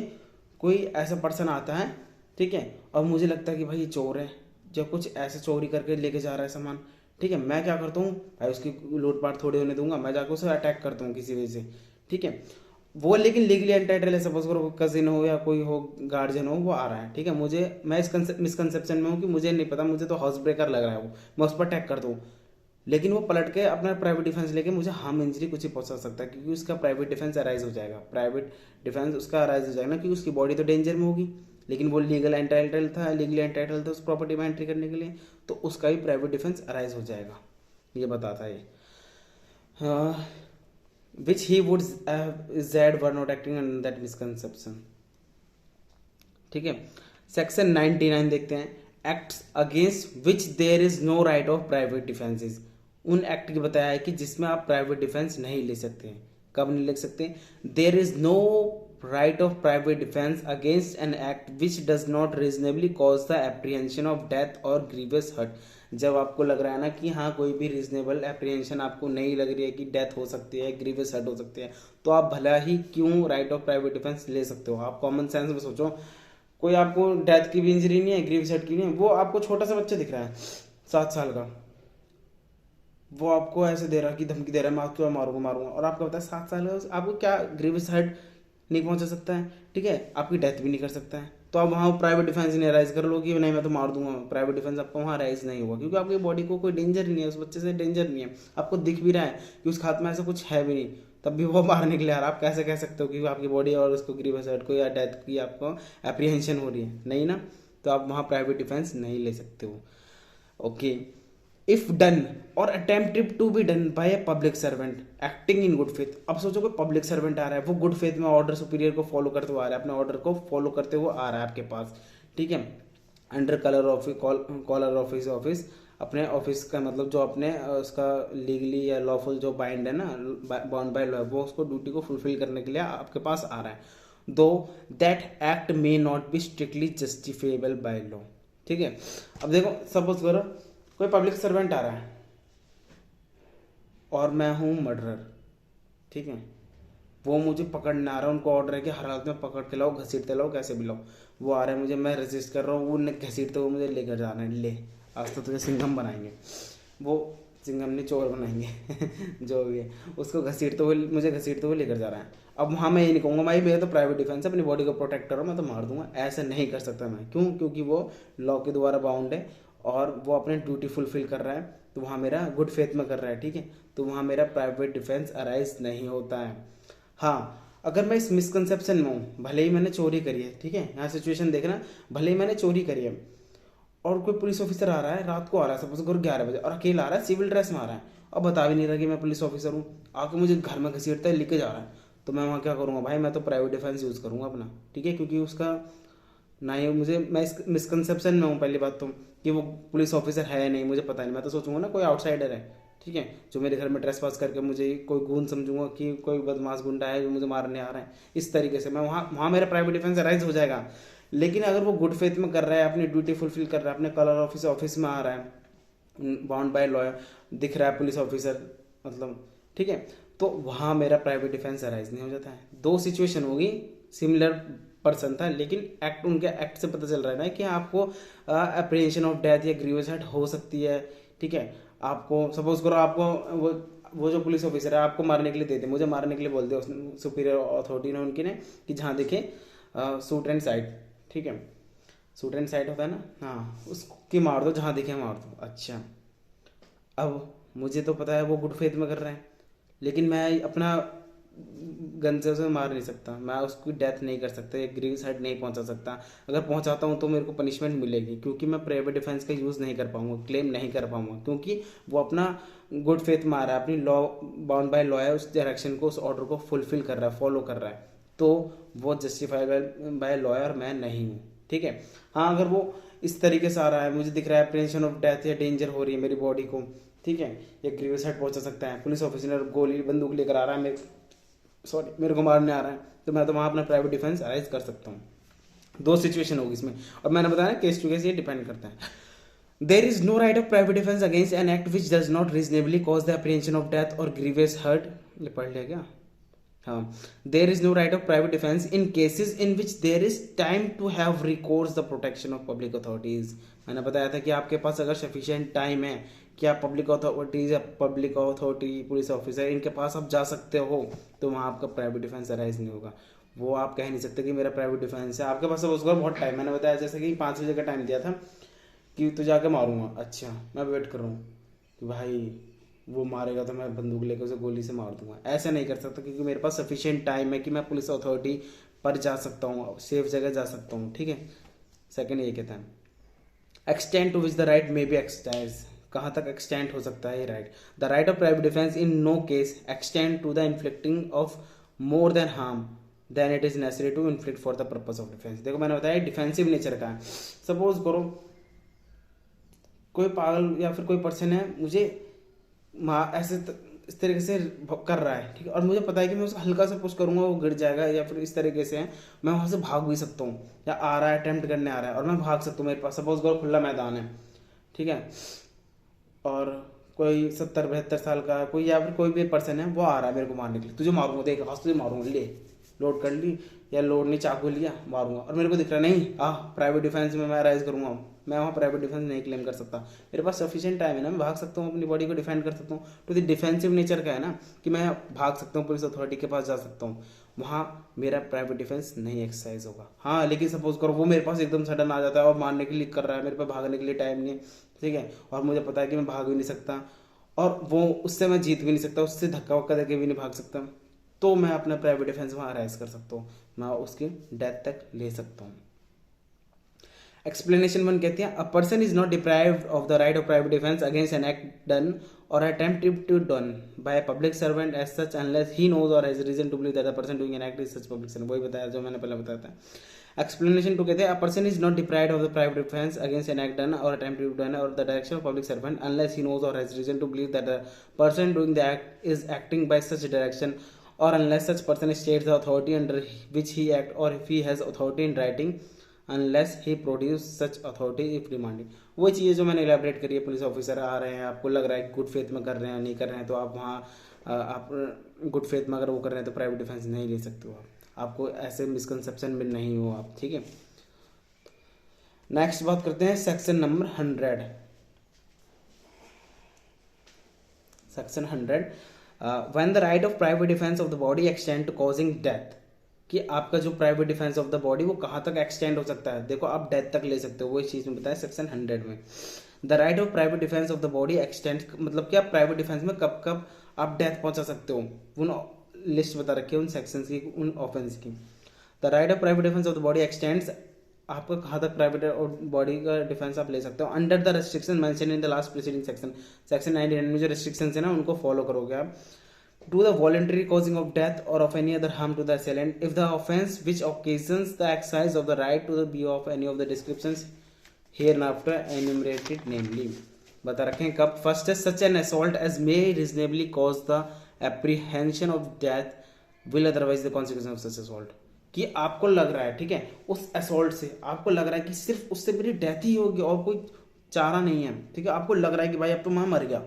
कोई ऐसा पर्सन आता है, ठीक है, और मुझे लगता है कि भाई ये चोर है, जो कुछ ऐसे चोरी करके लेके जा रहा है सामान, ठीक है। मैं क्या करता हूँ भाई, उसकी लूटपाट थोड़ी होने दूंगा, मैं जाकर उसे अटैक करता हूँ किसी वजह से, ठीक है। वो लेकिन लीगली एंटाइटल है, सपोज करो कजिन हो या कोई हो गार्जियन हो, वो आ रहा है, ठीक है। मुझे मैं इस मिसकंसेप्शन में हूँ कि मुझे नहीं पता, मुझे तो हाउस ब्रेकर लग रहा है वो, मैं उस पर अटैक कर दूँ, लेकिन वो पलट के अपना प्राइवेट डिफेंस लेके मुझे हार्म इंजरी कुछ ही पहुंचा सकता है, क्योंकि उसका प्राइवेट डिफेंस अराइज हो जाएगा, प्राइवेट डिफेंस उसका अराइज हो जाएगा ना, क्योंकि उसकी बॉडी तो डेंजर में होगी, लेकिन वो लीगली एंटाइटल था उस प्रॉपर्टी में एंट्री करने के लिए, तो उसका भी प्राइवेट डिफेंस अराइज हो जाएगा, ये बताता है ये। विच ही वुड जेड were not acting under that misconception, ठीक है। सेक्शन 99 देखते हैं। Acts against which there is no right of private defences, उन एक्ट की बताया है कि जिसमें आप प्राइवेट डिफेंस नहीं ले सकते हैं। कब नहीं ले सकते? There is no right of private defence against an act which does not reasonably cause the apprehension of death और ग्रीवियस हर्ट। जब आपको लग रहा है ना कि हाँ कोई भी रीजनेबल एप्रीहेंशन आपको नहीं लग रही है कि डेथ हो सकती है, ग्रीवियस हर्ट हो सकती है, तो आप भला ही क्यों राइट ऑफ प्राइवेट डिफेंस ले सकते हो। आप कॉमन सेंस में सोचो, कोई आपको डेथ की भी इंजरी नहीं है, ग्रीवियस हर्ट की नहीं है, वो आपको छोटा सा बच्चा दिख रहा है 7 साल का, वो आपको ऐसे दे रहा है कि धमकी दे रहा है, मैं आपको मारूंगा, और आपको पता है 7 साल है, आपको क्या ग्रीवियस हर्ट नहीं पहुंचा सकता है, ठीक है, आपकी डेथ भी नहीं कर सकता है। तो आप वहाँ प्राइवेट डिफेंस नहीं राइज कर लो कि नहीं मैं तो मार दूंगा, प्राइवेट डिफेंस आपको वहाँ राइज नहीं होगा, क्योंकि आपकी बॉडी को कोई डेंजर नहीं है, उस बच्चे से डेंजर नहीं है, आपको दिख भी रहा है कि उस हाथ में ऐसा कुछ है भी नहीं, तब भी वो बाहर निकले यार। आप कैसे कह सकते हो कि आपकी बॉडी और उसको ग्रीवियस हर्ट को या डेथ की आपको एप्रीहेंशन हो रही है, नहीं ना, तो आप वहाँ प्राइवेट डिफेंस नहीं ले सकते हो। Okay, if done or attempted to be done by a public servant acting in good faith. अब सोचो कोई पब्लिक सर्वेंट आ रहा है, वो गुड फेथ में ऑर्डर सुपीरियर को फॉलो करते हुए आ रहा है, अपने ऑर्डर को फॉलो करते हुए आ रहा है आपके पास, ठीक है, under colour of his office, अपने ऑफिस का मतलब जो अपने उसका लीगली या लॉफुल जो बाइंड है ना, बाउंड बाय लॉ, वो उसको ड्यूटी को फुलफिल करने के लिए आपके पास आ रहा है, दो that act may not be strictly justifiable by law, ठीक है। अब देखो सपोज करो कोई पब्लिक सर्वेंट आ रहा है और मैं हूँ मर्डरर, ठीक है, वो मुझे पकड़ने आ रहा है, उनको ऑर्डर है कि हर हालत में पकड़ के लाओ, घसीटते लाओ, कैसे भी लाओ, वो आ रहा है मुझे, मैं रेजिस्ट कर रहा हूँ, वो घसीटते हुए मुझे लेकर जाना है, ले आज तो तुझे सिंघम बनाएंगे, वो सिंघम नहीं चोर बनाएंगे जो भी है, उसको घसीटते हुए मुझे घसीटते हुए लेकर जा रहा है। अब वहाँ मैं ये नहीं कहूँगा भाई मेरा तो प्राइवेट डिफेंस है, अपनी बॉडी को प्रोटेक्ट करो, मैं तो मार दूंगा, ऐसा नहीं कर सकता मैं, क्यों? क्योंकि वो लॉ के द्वारा बाउंड है और वो अपने ड्यूटी फुलफिल कर रहा है, तो वहाँ मेरा गुड फेथ में कर रहा है, ठीक है, तो वहाँ मेरा प्राइवेट डिफेंस अराइज नहीं होता है। हाँ, अगर मैं इस मिसकंसेप्शन में हूँ, भले ही मैंने चोरी करी है, ठीक है, यहाँ सिचुएशन देखना, भले ही मैंने चोरी करी है और कोई पुलिस ऑफिसर आ रहा है, रात को आ रहा है, सपोज करो 11 बजे, और अकेला आ रहा है, सिविल ड्रेस में आ रहा है, और बता भी नहीं रहा कि मैं पुलिस ऑफिसर हूँ, आके मुझे घर में घसीटता है, लेके जा रहा है, तो मैं वहाँ क्या करूँगा भाई, मैं तो प्राइवेट डिफेंस यूज़ करूँगा अपना, ठीक है, क्योंकि उसका ना ही मुझे, मैं इस मिसकंसेप्शन में हूँ पहली बात तो, कि वो पुलिस ऑफिसर है नहीं, मुझे पता नहीं, मैं तो सोचूंगा ना कोई आउटसाइडर है, ठीक है, जो मेरे घर में ट्रेस पास करके मुझे कोई गूंड समझूंगा कि कोई बदमाश गुंडा है जो मुझे मारने आ रहा है, इस तरीके से मैं वहाँ मेरा प्राइवेट डिफेंस राइज हो जाएगा। लेकिन अगर वो गुड फेथ में कर रहा है, अपनी ड्यूटी फुलफिल कर रहा है, अपने कलर ऑफिस में आ रहा है, बाउंड बाय लॉ दिख रहा है पुलिस ऑफिसर, मतलब ठीक है, तो वहाँ मेरा प्राइवेट डिफेंस अराइज नहीं हो जाता है। दो सिचुएशन होगी, सिमिलर पर्सन था, लेकिन एक्ट, उनके एक्ट से पता चल रहा है ना कि आपको अप्रीहेंशन ऑफ डेथ या ग्रीवियस हर्ट हो सकती है, ठीक है। आपको सपोज करो आपको वो जो पुलिस ऑफिसर है आपको मारने के लिए देते, मुझे मारने के लिए बोल दिया उसने, सुपीरियर अथॉरिटी ने उनकी ने, कि जहाँ देखे शूट एंड साइड, ठीक है, शूट एंड साइड होता है ना, हाँ, उसकी मार दो, जहाँ देखे मार दो। अच्छा, अब मुझे तो पता है वो गुड फेथ में कर रहे हैं, लेकिन मैं अपना गन से उसे मार नहीं सकता, मैं उसकी डेथ नहीं कर सकता, एक ग्रीवियस हर्ट नहीं पहुंचा सकता, अगर पहुंचाता हूं तो मेरे को पनिशमेंट मिलेगी, क्योंकि मैं प्राइवेट डिफेंस का यूज़ नहीं कर पाऊंगा, क्लेम नहीं कर पाऊंगा, क्योंकि वो अपना गुड फेथ में आ रहा है, अपनी लॉ बाउंड बाय लॉ है, उस डायरेक्शन को, उस ऑर्डर को फुलफिल कर रहा है, फॉलो कर रहा है, तो वो जस्टिफाइबल बाय लॉयर मैं नहीं हूँ, ठीक है। हाँ, अगर वो इस तरीके से आ रहा है, मुझे दिख रहा है अप्रीहेंशन ऑफ डेथ या डेंजर हो रही है मेरी बॉडी को, ठीक है, ये ग्रीवियस हर्ट पहुंचा सकता है। पुलिस ऑफिसर गोली बंदूक लेकर आ रहा है, मेरे को मारने आ रहा है, तो मैं तो वहाँ अपना प्राइवेट डिफेंस अराइज कर सकता हूँ। दो सिचुएशन होगी इसमें, और मैंने बताया ना केस टू केस ये डिपेंड करता है। There is no right of private defence against an act which does not reasonably cause the apprehension of death और ग्रीवियस हर्ट। ये पढ़ लिया क्या? हाँ, there is no right of private defence in cases in which there is time to have recourse the protection of public authorities. मैंने बताया था कि आपके पास अगर सफिशिएंट टाइम है कि आप पब्लिक अथॉरिटीज या पब्लिक अथॉरिटी पुलिस ऑफिसर इनके पास आप जा सकते हो, तो वहाँ आपका प्राइवेट डिफेंस अराइज नहीं होगा। वो आप कह नहीं सकते कि मेरा प्राइवेट डिफेंस है, आपके पास अब उसका बहुत टाइम। मैंने बताया जैसे कि 5 बजे का टाइम दिया था कि तो जाके मारूंगा, अच्छा मैं वेट कर रहा हूँ कि भाई वो मारेगा तो मैं बंदूक लेकर उसे गोली से मार दूंगा, ऐसा नहीं कर सकता, क्योंकि मेरे पास सफिशिएंट टाइम है कि मैं पुलिस अथॉरिटी पर जा सकता हूँ, सेफ जगह जा सकता हूँ। ठीक है, सेकंड ये कहता है extend to which the right may be extend. कहाँ तक एक्सटेंड हो सकता है ये right? The right of private defence in no case extend to the inflicting of more than harm than it is necessary to inflict for the purpose of defence. देखो मैंने बताया डिफेंसिव नेचर का है। सपोज करो कोई पागल या फिर कोई पर्सन है, मुझे ऐसे इस तरीके से कर रहा है, ठीक है, और मुझे पता है कि मैं उसको हल्का सा पुश करूंगा वो गिर जाएगा, या फिर इस तरीके से है मैं वहां से भाग भी सकता हूँ, या आ रहा है अटेम्प्ट करने आ रहा है और मैं भाग सकता हूँ। मेरे पास सपोज करो खुला मैदान है, ठीक है, और कोई 70-72 साल का कोई या फिर कोई भी पर्सन है वो आ रहा है मेरे को मारने के लिए, तुझे मारूंगा, देख आज तुझे मारूंगा, ले लोड कर ली या लोड नहीं, चाकू लिया, मारूंगा, और मेरे को दिख रहा नहीं, प्राइवेट डिफेंस में मैं राइज करूंगा, मैं वहाँ प्राइवेट डिफेंस नहीं क्लेम कर सकता, मेरे पास सफिशिएंट टाइम है ना, मैं भाग सकता हूँ, अपनी बॉडी को डिफेंड कर सकता हूँ। तो द डिफेंसिव नेचर का है ना कि मैं भाग सकता हूँ, पुलिस अथॉरिटी के पास जा सकता हूँ, वहाँ मेरा प्राइवेट डिफेंस नहीं एक्सरसाइज होगा। हाँ, लेकिन सपोज करो वो मेरे पास एकदम सडन आ जाता है और मारने के लिए कर रहा है, मेरे पास भागने के लिए टाइम नहीं है, ठीक है, और मुझे पता है कि मैं भाग भी नहीं सकता और वो उससे मैं जीत भी नहीं सकता, उससे धक्का वक्का देके भी नहीं भाग सकता, तो मैं अपना प्राइवेट डिफेंस वहाँ राइज कर सकता हूँ, मैं उसकी डेथ तक ले सकता हूँ। एक्सप्लेनेशन 1 कहती है a person is not deprived of the right of private defence against an act done or attempted to done by a public servant as such unless he knows or has reason to believe that the person doing an act is such public servant. वही बताया जो मैंने पहले बताया था। एक्सप्लेनेशन 2 कहते हैं a person is not deprived of the private defence against an act done or attempted to done or the direction of public servant unless he knows or has reason to believe that the person doing the act is acting by such direction or unless such person states the authority under which he act or if he has authority in writing unless he produce such authority if demanded। वो चीज़ जो मैंने इलेबरेट करी है, पुलिस ऑफिसर आ रहे हैं, आपको लग रहा है गुड फेथ में कर रहे हैं, नहीं कर रहे हैं, तो आप वहाँ आप गुड फेथ में अगर वो कर रहे हैं तो प्राइवेट डिफेंस नहीं ले सकते हो, आपको ऐसे मिसकंसेप्शन में नहीं हो आप, ठीक है। नेक्स्ट बात करते हैं section number 100। Section 100 when the right of private defence of the body extend to causing death, कि आपका जो private defence of the body वो कहाँ तक एक्सटेंड हो सकता है। देखो आप डेथ तक ले सकते हो, वो इस चीज़ में बताया सेक्शन 100 में। The right of private defence of the body extend मतलब कि आप प्राइवेट डिफेंस में कब कब आप डेथ पहुंचा सकते हो, उन लिस्ट बता रखी है उन सेक्शंस की, उन ऑफेंस की। The right of private defence of the body x tends, आपका कहाँ तक प्राइवेट और बॉडी का डिफेंस आप ले सकते हो under the restriction mention in the last preceding section. Section 99 में जो रेस्ट्रिक्शन है ना उनको फॉलो करोगे आप। To the voluntary causing of death or of any other harm to the assailant if the offence which occasions the exercise of the right to the be of any of the descriptions hereafter enumerated namely. बता रखें कब। फर्स्ट है such an assault as may reasonably cause the apprehension of death will otherwise the consequence of such assault, कि आपको लग रहा है, ठीक है, उस असॉल्ट से आपको लग रहा है कि सिर्फ उससे मेरी डेथ ही होगी और कोई चारा नहीं है, ठीक है, आपको लग रहा है कि भाई अब तो वहाँ मर गया,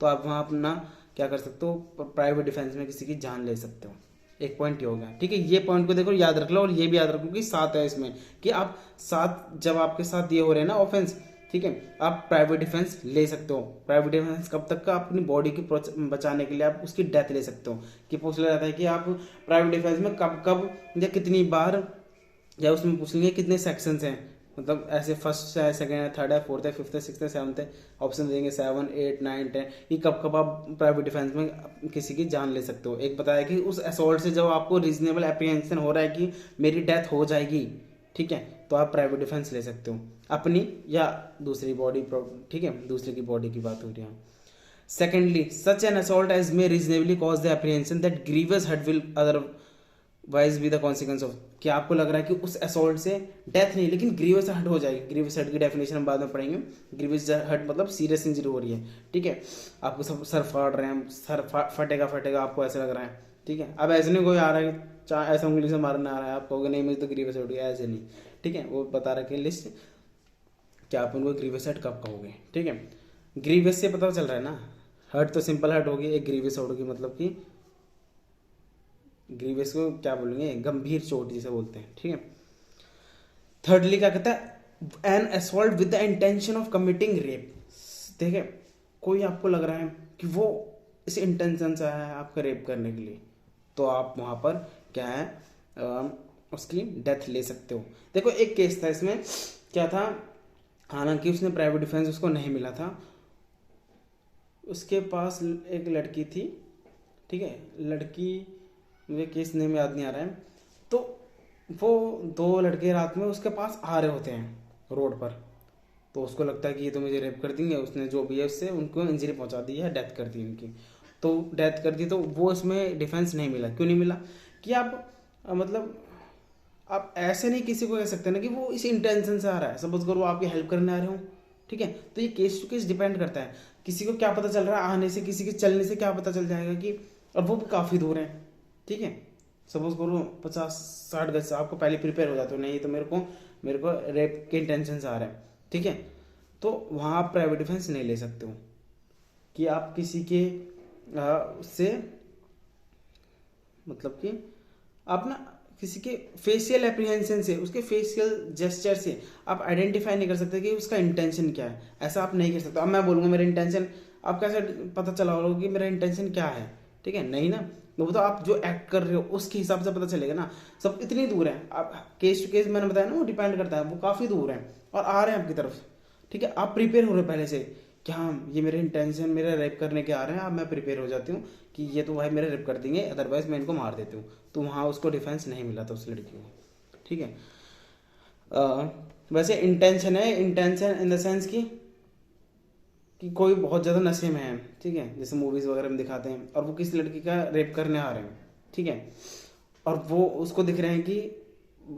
तो आप वहाँ अपना क्या कर सकते हो, प्राइवेट डिफेंस में किसी की जान ले सकते हो। एक पॉइंट ये हो गया, ठीक है, ये पॉइंट को देखो याद रख लो, और ये भी याद रखो कि 7 है इसमें, कि आप 7 जब आपके साथ ये हो रहे हैं ना ऑफेंस, ठीक है, आप प्राइवेट डिफेंस ले सकते हो। प्राइवेट डिफेंस कब तक का, अपनी बॉडी की बचाने के लिए आप उसकी डेथ ले सकते हो। कि पूछ लिया जाता है कि आप प्राइवेट डिफेंस में कब कब या कितनी बार, या उसमें पूछ लेंगे कितने सेक्शंस हैं, मतलब ऐसे फर्स्ट है, सेकंड है, थर्ड है, फोर्थ है, फिफ्थ है, सिक्स्थ है, सेवंथ है, ऑप्शन देंगे 7, 8, 9, 10, ये कब कब आप प्राइवेट डिफेंस में किसी की जान ले सकते हो। एक बताया कि उस असॉल्ट से जब आपको रीजनेबल एप्रीहेंशन हो रहा है कि मेरी डेथ हो जाएगी, ठीक है, तो आप प्राइवेट डिफेंस ले सकते हो, अपनी या दूसरी बॉडी, ठीक है, दूसरे की बॉडी की बात हो रही है। Secondly such an assault as may reasonably cause the apprehension that grievous hurt will otherwise be the consequence of, कि आपको लग रहा है कि उस असॉल्ट से डेथ नहीं लेकिन ग्रीवियस हर्ट हो जाएगी। ग्रीवियस हर्ट की डेफिनेशन हम बाद में पढ़ेंगे। ग्रीवियस हर्ट मतलब सीरियस इंजरी हो रही है, ठीक है, आपको सब सर फाड़ रहे हैं, सर फटेगा फटेगा, आपको ऐसा लग रहा है, ठीक है। अब ऐसे नहीं कोई आ रहा है चाहे ऐसा उंगली से मारने आ रहा है, आप कहोगे नहीं मुझे तो ग्रीवियस हर्ट हो गया, ऐसे नहीं, ठीक है, वो बता रखे लिस्ट कि आप उनको ग्रीवियस हर्ट कब कहोगे, ठीक है। ग्रीवियस से पता चल रहा है ना, हर्ट तो सिंपल हर्ट होगी, एक ग्रीवियस हर्ट होगी मतलब कि ग्रीवियस को क्या बोलेंगे, गंभीर चोट जिसे बोलते हैं, ठीक है। थर्डली क्या कहता है, an assault with the intention of committing rape. देखिए कोई आपको लग रहा है कि वो इस इंटेंशन से आया है आपका रेप करने के लिए, तो आप वहां पर क्या है उसकी डेथ ले सकते हो। देखो एक केस था इसमें क्या था, हालांकि उसने प्राइवेट डिफेंस उसको नहीं मिला था, उसके पास एक लड़की थी, ठीक है, लड़की मुझे केस नेम याद नहीं आ रहा है, तो वो दो लड़के रात में उसके पास आ रहे होते हैं रोड पर, तो उसको लगता है कि ये तो मुझे रेप कर देंगे, उसने जो भी है उससे उनको इंजरी पहुंचा दी है, डेथ कर दी उनकी, तो डेथ कर दी, तो वो इसमें डिफेंस नहीं मिला। क्यों नहीं मिला कि आप मतलब आप ऐसे नहीं किसी को कह सकते ना कि वो इस इंटेंशन से आ रहा है, सपोज करो आपकी हेल्प करने आ रहे हो, ठीक है, तो ये केस टू केस डिपेंड करता है, किसी को क्या पता चल रहा है आने से, किसी के चलने से क्या पता चल जाएगा कि, और वो भी काफ़ी दूर है, ठीक है, सपोज करो 50-60 गज से, आपको पहले प्रिपेयर हो जाते हो नहीं तो मेरे को रेप के इंटेंशन से आ रहा है, ठीक है, तो वहाँ आप प्राइवेट डिफेंस नहीं ले सकते हो कि आप किसी के उससे मतलब कि आप ना किसी के फेशियल एप्रीहेंशन से, उसके फेशियल जेस्चर से आप आइडेंटिफाई नहीं कर सकते कि उसका इंटेंशन क्या है, ऐसा आप नहीं कर सकते। अब मैं बोलूँगा मेरा इंटेंशन, आप कैसे पता चला होगा कि मेरा इंटेंशन क्या है, ठीक है, नहीं ना, वो तो आप जो एक्ट कर रहे हो उसके हिसाब से पता चलेगा ना। सब इतनी दूर है, आप केस टू केस मैंने बताया ना वो डिपेंड करता है, वो काफ़ी दूर है और आ रहे हैं आपकी तरफ, ठीक है, आप प्रिपेयर हो रहे हो पहले से कि हाँ ये मेरे इंटेंशन मेरा रेप करने के आ रहे हैं, अब मैं प्रिपेयर हो जाती हूँ कि ये तो भाई मेरा रेप कर देंगे, अदरवाइज मैं इनको मार देती हूँ, तो वहाँ उसको डिफेंस नहीं मिला था उस लड़की को, ठीक है। वैसे इंटेंशन है, इंटेंशन इन द सेंस कि कोई बहुत ज़्यादा नशे में है, ठीक है, जैसे मूवीज़ वगैरह में दिखाते हैं, और वो किसी लड़की का रेप करने आ रहे हैं, ठीक है, और वो उसको दिख रहे हैं कि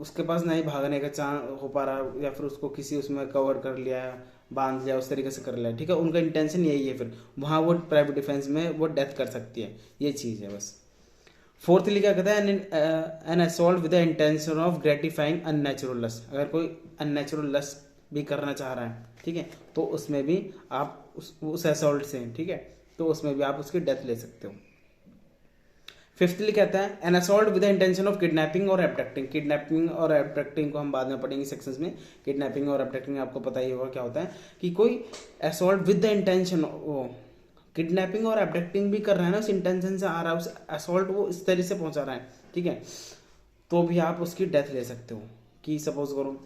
उसके पास नहीं भागने का चांस हो पा रहा, या फिर उसको किसी उसमें कवर कर लिया, बांध लिया, उस तरीके से कर लिया, ठीक है, उनका इंटेंशन यही है, फिर वहाँ वो प्राइवेट डिफेंस में वो डेथ कर सकती है, ये चीज़ है बस। फोर्थली क्या कहता है, an assault with the intention of gratifying unnatural lust. अगर कोई अननेचुरल लस्ट भी करना चाह रहा है, ठीक है, तो उसमें भी आप उस असॉल्ट से, ठीक है, तो उसमें भी आप उसकी डेथ ले सकते हो। फिफ्थली कहता है an assault with the intention of kidnapping और एब्डक्टिंग। किडनैपिंग और एब्डक्टिंग को हम बाद में पढ़ेंगे सेक्शंस में। किडनैपिंग और एब्डक्टिंग आपको पता ही होगा क्या होता है, कि कोई असॉल्ट विद द इंटेंशन, वो किडनैपिंग और एब्डक्टिंग भी कर रहा है ना, उस इंटेंशन से आ रहा है, उस असॉल्ट वो इस तरह से पहुंचा रहा है, ठीक है, तो भी आप उसकी डेथ ले सकते हो। कि सपोज करो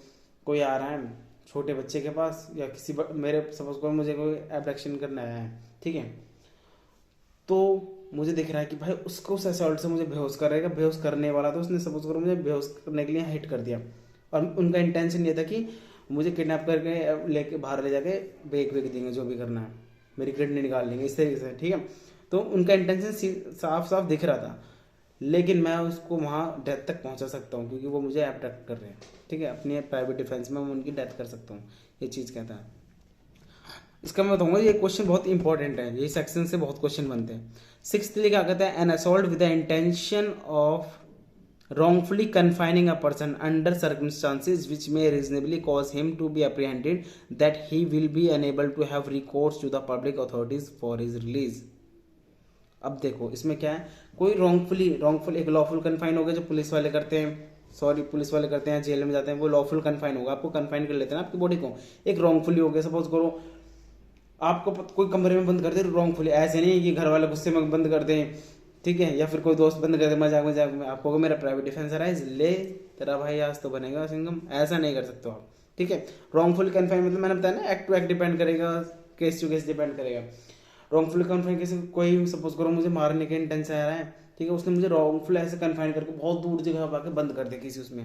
कोई आ रहा है छोटे बच्चे के पास, या किसी मेरे सपोज करो मुझे कोई एब्डक्शन करने आया है, ठीक है, तो मुझे दिख रहा है कि भाई उसको उस असॉल्ट से मुझे बेहोश करेगा, बेहोश करने वाला, तो उसने सपोज करो मुझे बेहोश करने के लिए हिट कर दिया, और उनका इंटेंशन ये था कि मुझे किडनैप करके लेके बाहर ले जाके बेच देंगे, जो भी करना है, मेरी किडनी निकाल लेंगे, इस तरीके से, ठीक है, तो उनका इंटेंशन साफ साफ दिख रहा था, लेकिन मैं उसको वहाँ डेथ तक पहुँचा सकता हूँ क्योंकि वो मुझे एब्डक्ट कर रहे हैं, ठीक है, अपनी प्राइवेट डिफेंस में मैं उनकी डेथ कर सकता हूँ, ये चीज़ कहता है। इसका मैं बताऊंगा ये क्वेश्चन बहुत इंपॉर्टेंट है, ये सेक्शन से बहुत क्वेश्चन बनते हैं। सिक्स्थली क्या कहता है, an assault with the intention of wrongfully confining a person under circumstances which may reasonably cause him to be apprehended that he will be unable to have recourse to the public authorities for his release। अब देखो इसमें क्या है, कोई रॉन्गफुल एक लॉफुल कन्फाइन हो गया जो पुलिस वाले करते हैं, पुलिस वाले करते हैं, जेल में जाते हैं, वो लॉफुल कन्फाइन होगा, आपको कन्फाइन कर लेते हैं आपकी बॉडी को। एक रॉन्गफुली हो गया, सपोज करो आपको कोई कमरे में बंद कर दे रॉन्गफुली, ऐसे नहीं कि घर वाले गुस्से में बंद कर दें, ठीक है, या फिर कोई दोस्त बंद कर दे मजाक मजाक में, आपको मेरा प्राइवेट डिफेंस है ले तेरा भाई आज तो बनेगा सिंगम, ऐसा नहीं कर सकते हो आप, ठीक है। रॉन्गफुल कन्फाइन मतलब मैंने बताया ना, एक्ट टू एक्ट डिपेंड करेगा, केस टू केस डिपेंड करेगा। रॉन्गफुल कन्फाइन कैसे, कोई सपोज करो मुझे मारने के इंटेंशन आ रहा है, ठीक है, उसने मुझे रॉन्गफुल ऐसे कन्फाइन करके बहुत दूर जगह पर आके बंद कर दिया किसी उसमें,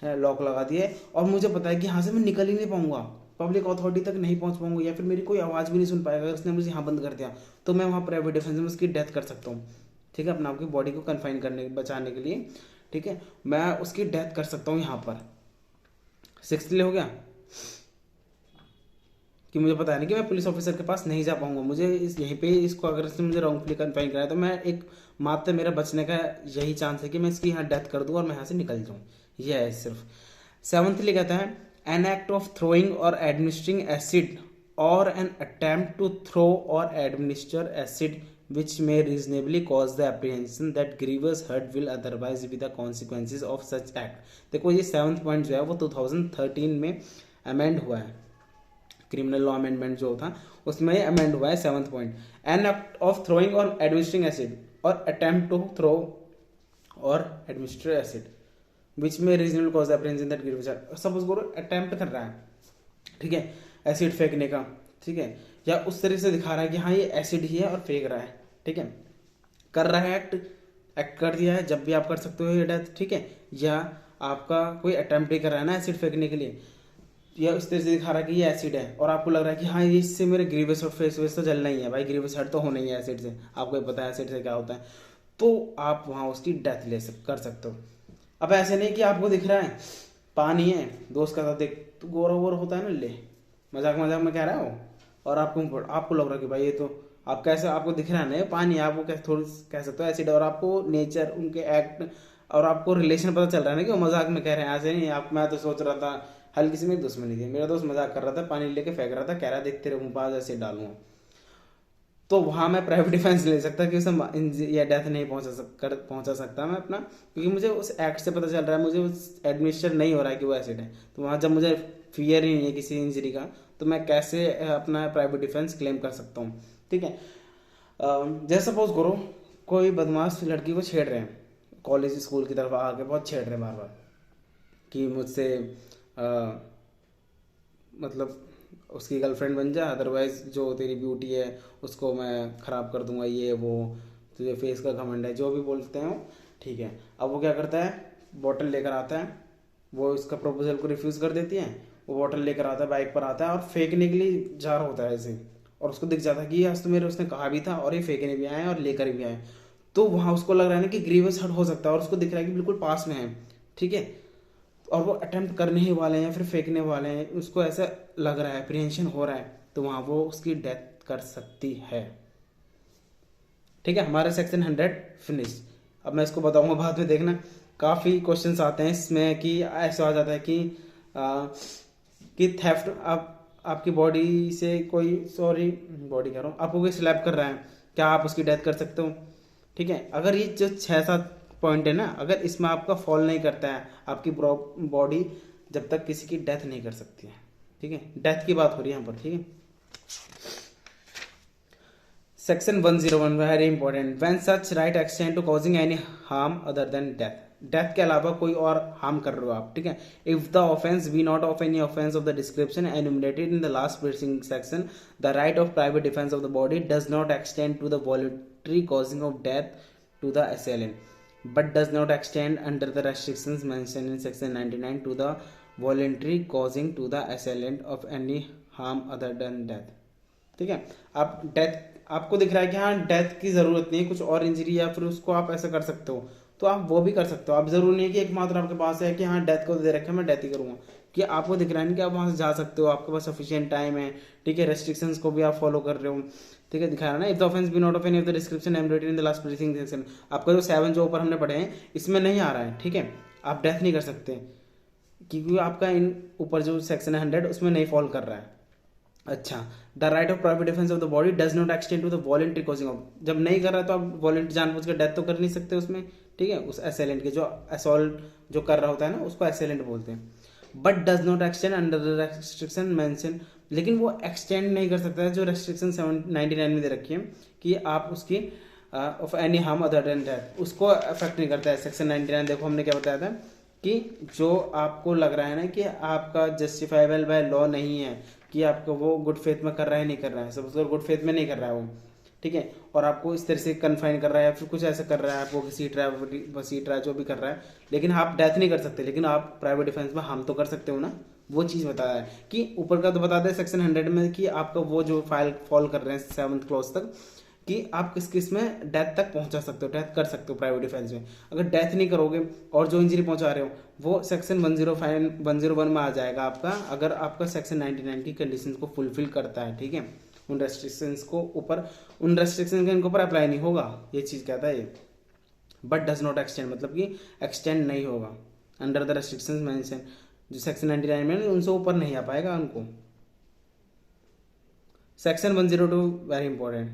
है लॉक लगा दिए, और मुझे पता है कि यहाँ से मैं निकल ही नहीं पाऊंगा, पब्लिक अथॉरिटी तक नहीं पहुंच पाऊंगा, या फिर मेरी कोई आवाज़ भी नहीं सुन पाएगा, अगर उसने मुझे यहाँ बंद कर दिया तो मैं वहाँ प्राइवेट डिफेंस में उसकी डेथ कर सकता हूँ, ठीक है, अपने आपकी बॉडी को कन्फाइन करने बचाने के लिए, ठीक है, मैं उसकी डेथ कर सकता हूँ यहाँ पर। सिक्सथली हो गया कि मुझे पता है ना कि मैं पुलिस ऑफिसर के पास नहीं जा पाऊंगा, मुझे यहीं पे इसको अगर इसने मुझे रॉन्गफुली कन्फाइन कराया तो मैं एक मात्र मेरा बचने का यही चांस है कि मैं इसकी यहाँ डेथ कर दूँ और मैं यहाँ से निकल जाऊँ, यह है सिर्फ। सेवंथली कहता है एन एक्ट ऑफ थ्रोइंग और एडमिनिस्ट्रिंग एसिड और एन अटेम्प्ट टू थ्रो और administer acid which may reasonably cause the apprehension that grievous hurt will otherwise be the consequences of such act। देखो ये 7th पॉइंट जो है वो 2013 में अमेंड हुआ है, क्रिमिनल लॉ अमेंडमेंट जो था उसमें अमेंड हुआ है 7th point. An act of throwing और एडमिनिस्ट्रिंग एसिड और अटेम्प्ट टू थ्रो और administer acid which may reasonably cause apprehension that grievous hurt. Suppose करो अटेम्प्ट कर रहा है, ठीक है, एसिड फेंकने का, ठीक है, या उस तरह से दिखा रहा है कि हाँ ये एसिड ही है और फेंक रहा है, ठीक है, कर रहा है एक्ट कर दिया है, जब भी आप कर सकते हो ये डेथ, ठीक है, या आपका कोई अटेम्प्ट ही कर रहा है ना एसिड फेंकने के लिए, या इस तरह से दिखा रहा है कि ये एसिड है और आपको लग रहा है कि हाँ ये इससे मेरे ग्रीवियस और फेस वेस तो जलना ही है भाई, ग्रीवियस हर्ट तो होना ही है एसिड से, आपको पता है एसिड से क्या होता है, तो आप वहाँ उसकी डेथ कर सकते हो। अब ऐसे नहीं कि आपको दिख रहा है पानी है, दोस्त का देख तो गोरा वोरा होता है ना, ले मजाक मजाक में कह रहा हो, और आपको लग रहा है कि भाई ये तो आप कैसे, आपको दिख रहा है ना पानी, आपको कैसे थोड़ी कह सकते हो एसिड, और आपको नेचर उनके एक्ट और आपको रिलेशन पता चल रहा है ना कि वो मजाक में कह रहे हैं, ऐसे नहीं आप। मैं तो सोच रहा था हल्की सी मेरी दुश्मनी थी, मेरा दोस्त मजाक कर रहा था, पानी लेके फेंक रहा था, कह रहा देखते रहो पास ऐसे डालूंगा, तो वहाँ मैं प्राइवेट डिफेंस ले सकता कि उसे या डेथ नहीं पहुंचा सकता मैं अपना, क्योंकि मुझे उस एक्ट से पता चल रहा है, मुझे उस एडमिनिस्टर नहीं हो रहा है कि वो एसिड है, तो वहाँ जब मुझे फियर ही नहीं है किसी इंजरी का, तो मैं कैसे अपना प्राइवेट डिफेंस क्लेम कर सकता हूँ, ठीक है। जैसे सपोज करो कोई बदमाश लड़की को छेड़ रहे हैं, कॉलेज स्कूल की तरफ आके बहुत छेड़ रहे हैं बार बार कि मुझसे मतलब उसकी गर्लफ्रेंड बन जा, अदरवाइज जो तेरी ब्यूटी है उसको मैं ख़राब कर दूंगा, ये वो तुझे फेस का घमंड है, जो भी बोलते हैं वो, ठीक है। अब वो क्या करता है, बॉटल लेकर आता है, वो इसका प्रपोजल को रिफ्यूज़ कर देती है, वो बॉटल लेकर आता है, बाइक पर आता है और फेंकने के लिए जा रहा होता है ऐसे, और उसको दिख जाता है कि आज तो मेरे उसने कहा भी था और ये फेंकने भी आए और लेकर भी आए, तो वहाँ उसको लग रहा है ना कि ग्रीवियस हर्ट हो सकता है और उसको दिख रहा है कि बिल्कुल पास में है, ठीक है, और वो अटेम्प्ट करने ही वाले हैं फिर फेंकने वाले हैं, उसको ऐसा लग रहा है, अप्रीहेंशन हो रहा है, तो वहाँ वो उसकी डेथ कर सकती है, ठीक है। हमारा सेक्शन 100 फिनिश। अब मैं इसको बताऊंगा बाद में, देखना काफ़ी क्वेश्चंस आते हैं इसमें कि ऐसा आ जाता है कि थेफ्ट, आपकी बॉडी से कोई, सॉरी बॉडी कह रहा हूँ, आपको कोई स्लैप कर रहा है, क्या आप उसकी डेथ कर सकते हो, ठीक है। अगर ये जो 6-7 पॉइंट है ना, अगर इसमें आपका फॉल नहीं करता है, आपकी बॉडी जब तक किसी की डेथ नहीं कर सकती है, ठीक है, डेथ की बात हो रही है यहाँ पर, ठीक है। Section 101 very important, when such right extend to causing any harm other than death, death के अलावा कोई और हार्म कर रहे हो आप, ठीक है। If the offence be not of any offence of the description enumerated in the last preceding section, the right of private defence of the body does not extend to the voluntary causing of death to the assailant, but does not extend under the restrictions mentioned in section 99 to the voluntary causing to the assailant of any harm other than death, ठीक है। आप डेथ, आपको दिख रहा है कि हाँ डेथ की ज़रूरत नहीं है, कुछ और इंजरी या फिर उसको आप ऐसा कर सकते हो, तो आप वो भी कर सकते हो। आप ज़रूरी नहीं है कि एकमात्र आपके पास है कि हाँ डेथ को दे रखा है मैं डेथ ही करूँगा, कि आपको दिख रहा है कि आप वहाँ से जा सकते हो, आपके पास सफिशिएंट टाइम है, ठीक है, रेस्ट्रिक्शंस को भी आप फॉलो कर रहे हो, ठीक है, दिखाया ना। If the offence be not of any of the description enumerated in the last preceding section, आपका जो 7 जो ऊपर हमने पढ़े हैं इसमें नहीं आ रहा है, ठीक है, आप डेथ नहीं कर सकते क्योंकि आपका इन ऊपर जो सेक्शन है 100 उसमें नहीं फॉल कर रहा है। अच्छा, the right of private defence of the body does not extend to the voluntary causing of, जब नहीं कर रहा है तो आप वॉलंटरी जानबूझ कर डेथ तो कर नहीं सकते उसमें, ठीक है, उस असेलेंट के जो असॉल्ट जो कर रहा होता है ना उसको असेलेंट बोलते हैं। But does not extend under the restriction mention, लेकिन वो एक्सटेंड नहीं कर सकता है जो रेस्ट्रिक्शन 799 में दे रखी है कि आप उसकी of any harm other than death, उसको अफेक्ट नहीं करता है सेक्शन 99। देखो हमने क्या बताया था कि जो आपको लग रहा है ना कि आपका जस्टिफाइबल बाय लॉ नहीं है कि आपको वो गुड फेथ में कर रहा है नहीं कर रहा है, सपोज गुड फेथ में नहीं कर रहा है वो, ठीक है, और आपको इस तरह से कन्फाइन कर रहा है या फिर कुछ ऐसा कर रहा है, आपको घसीट रहा है जो भी कर रहा है, लेकिन आप डेथ नहीं कर सकते, लेकिन आप प्राइवेट डिफेंस में हम तो कर सकते हो ना, वो चीज़ बताया है कि ऊपर का तो बता दें सेक्शन 100 में कि आपका वो जो फाइल फॉल कर रहे हैं 7th क्लॉज तक कि आप किस किस में डेथ तक पहुंचा सकते हो, डेथ कर सकते हो प्राइवेट डिफेंस में। अगर डेथ नहीं करोगे और जो इंजरी पहुंचा रहे हो वो सेक्शन 101 में आ जाएगा आपका, अगर आपका सेक्शन 99 की कंडीशन को फुलफिल करता है, ठीक है। उन रेस्ट्रिक्शंस के इनके ऊपर अप्लाई नहीं होगा, ये चीज़ कहता है ये। बट डज नॉट एक्सटेंड, मतलब कि एक्सटेंड नहीं होगा अंडर द रेस्ट्रिक्शंस मेंशन, जो सेक्शन 99 में उनसे ऊपर नहीं आ पाएगा उनको। सेक्शन 102 वेरी इंपॉर्टेंट,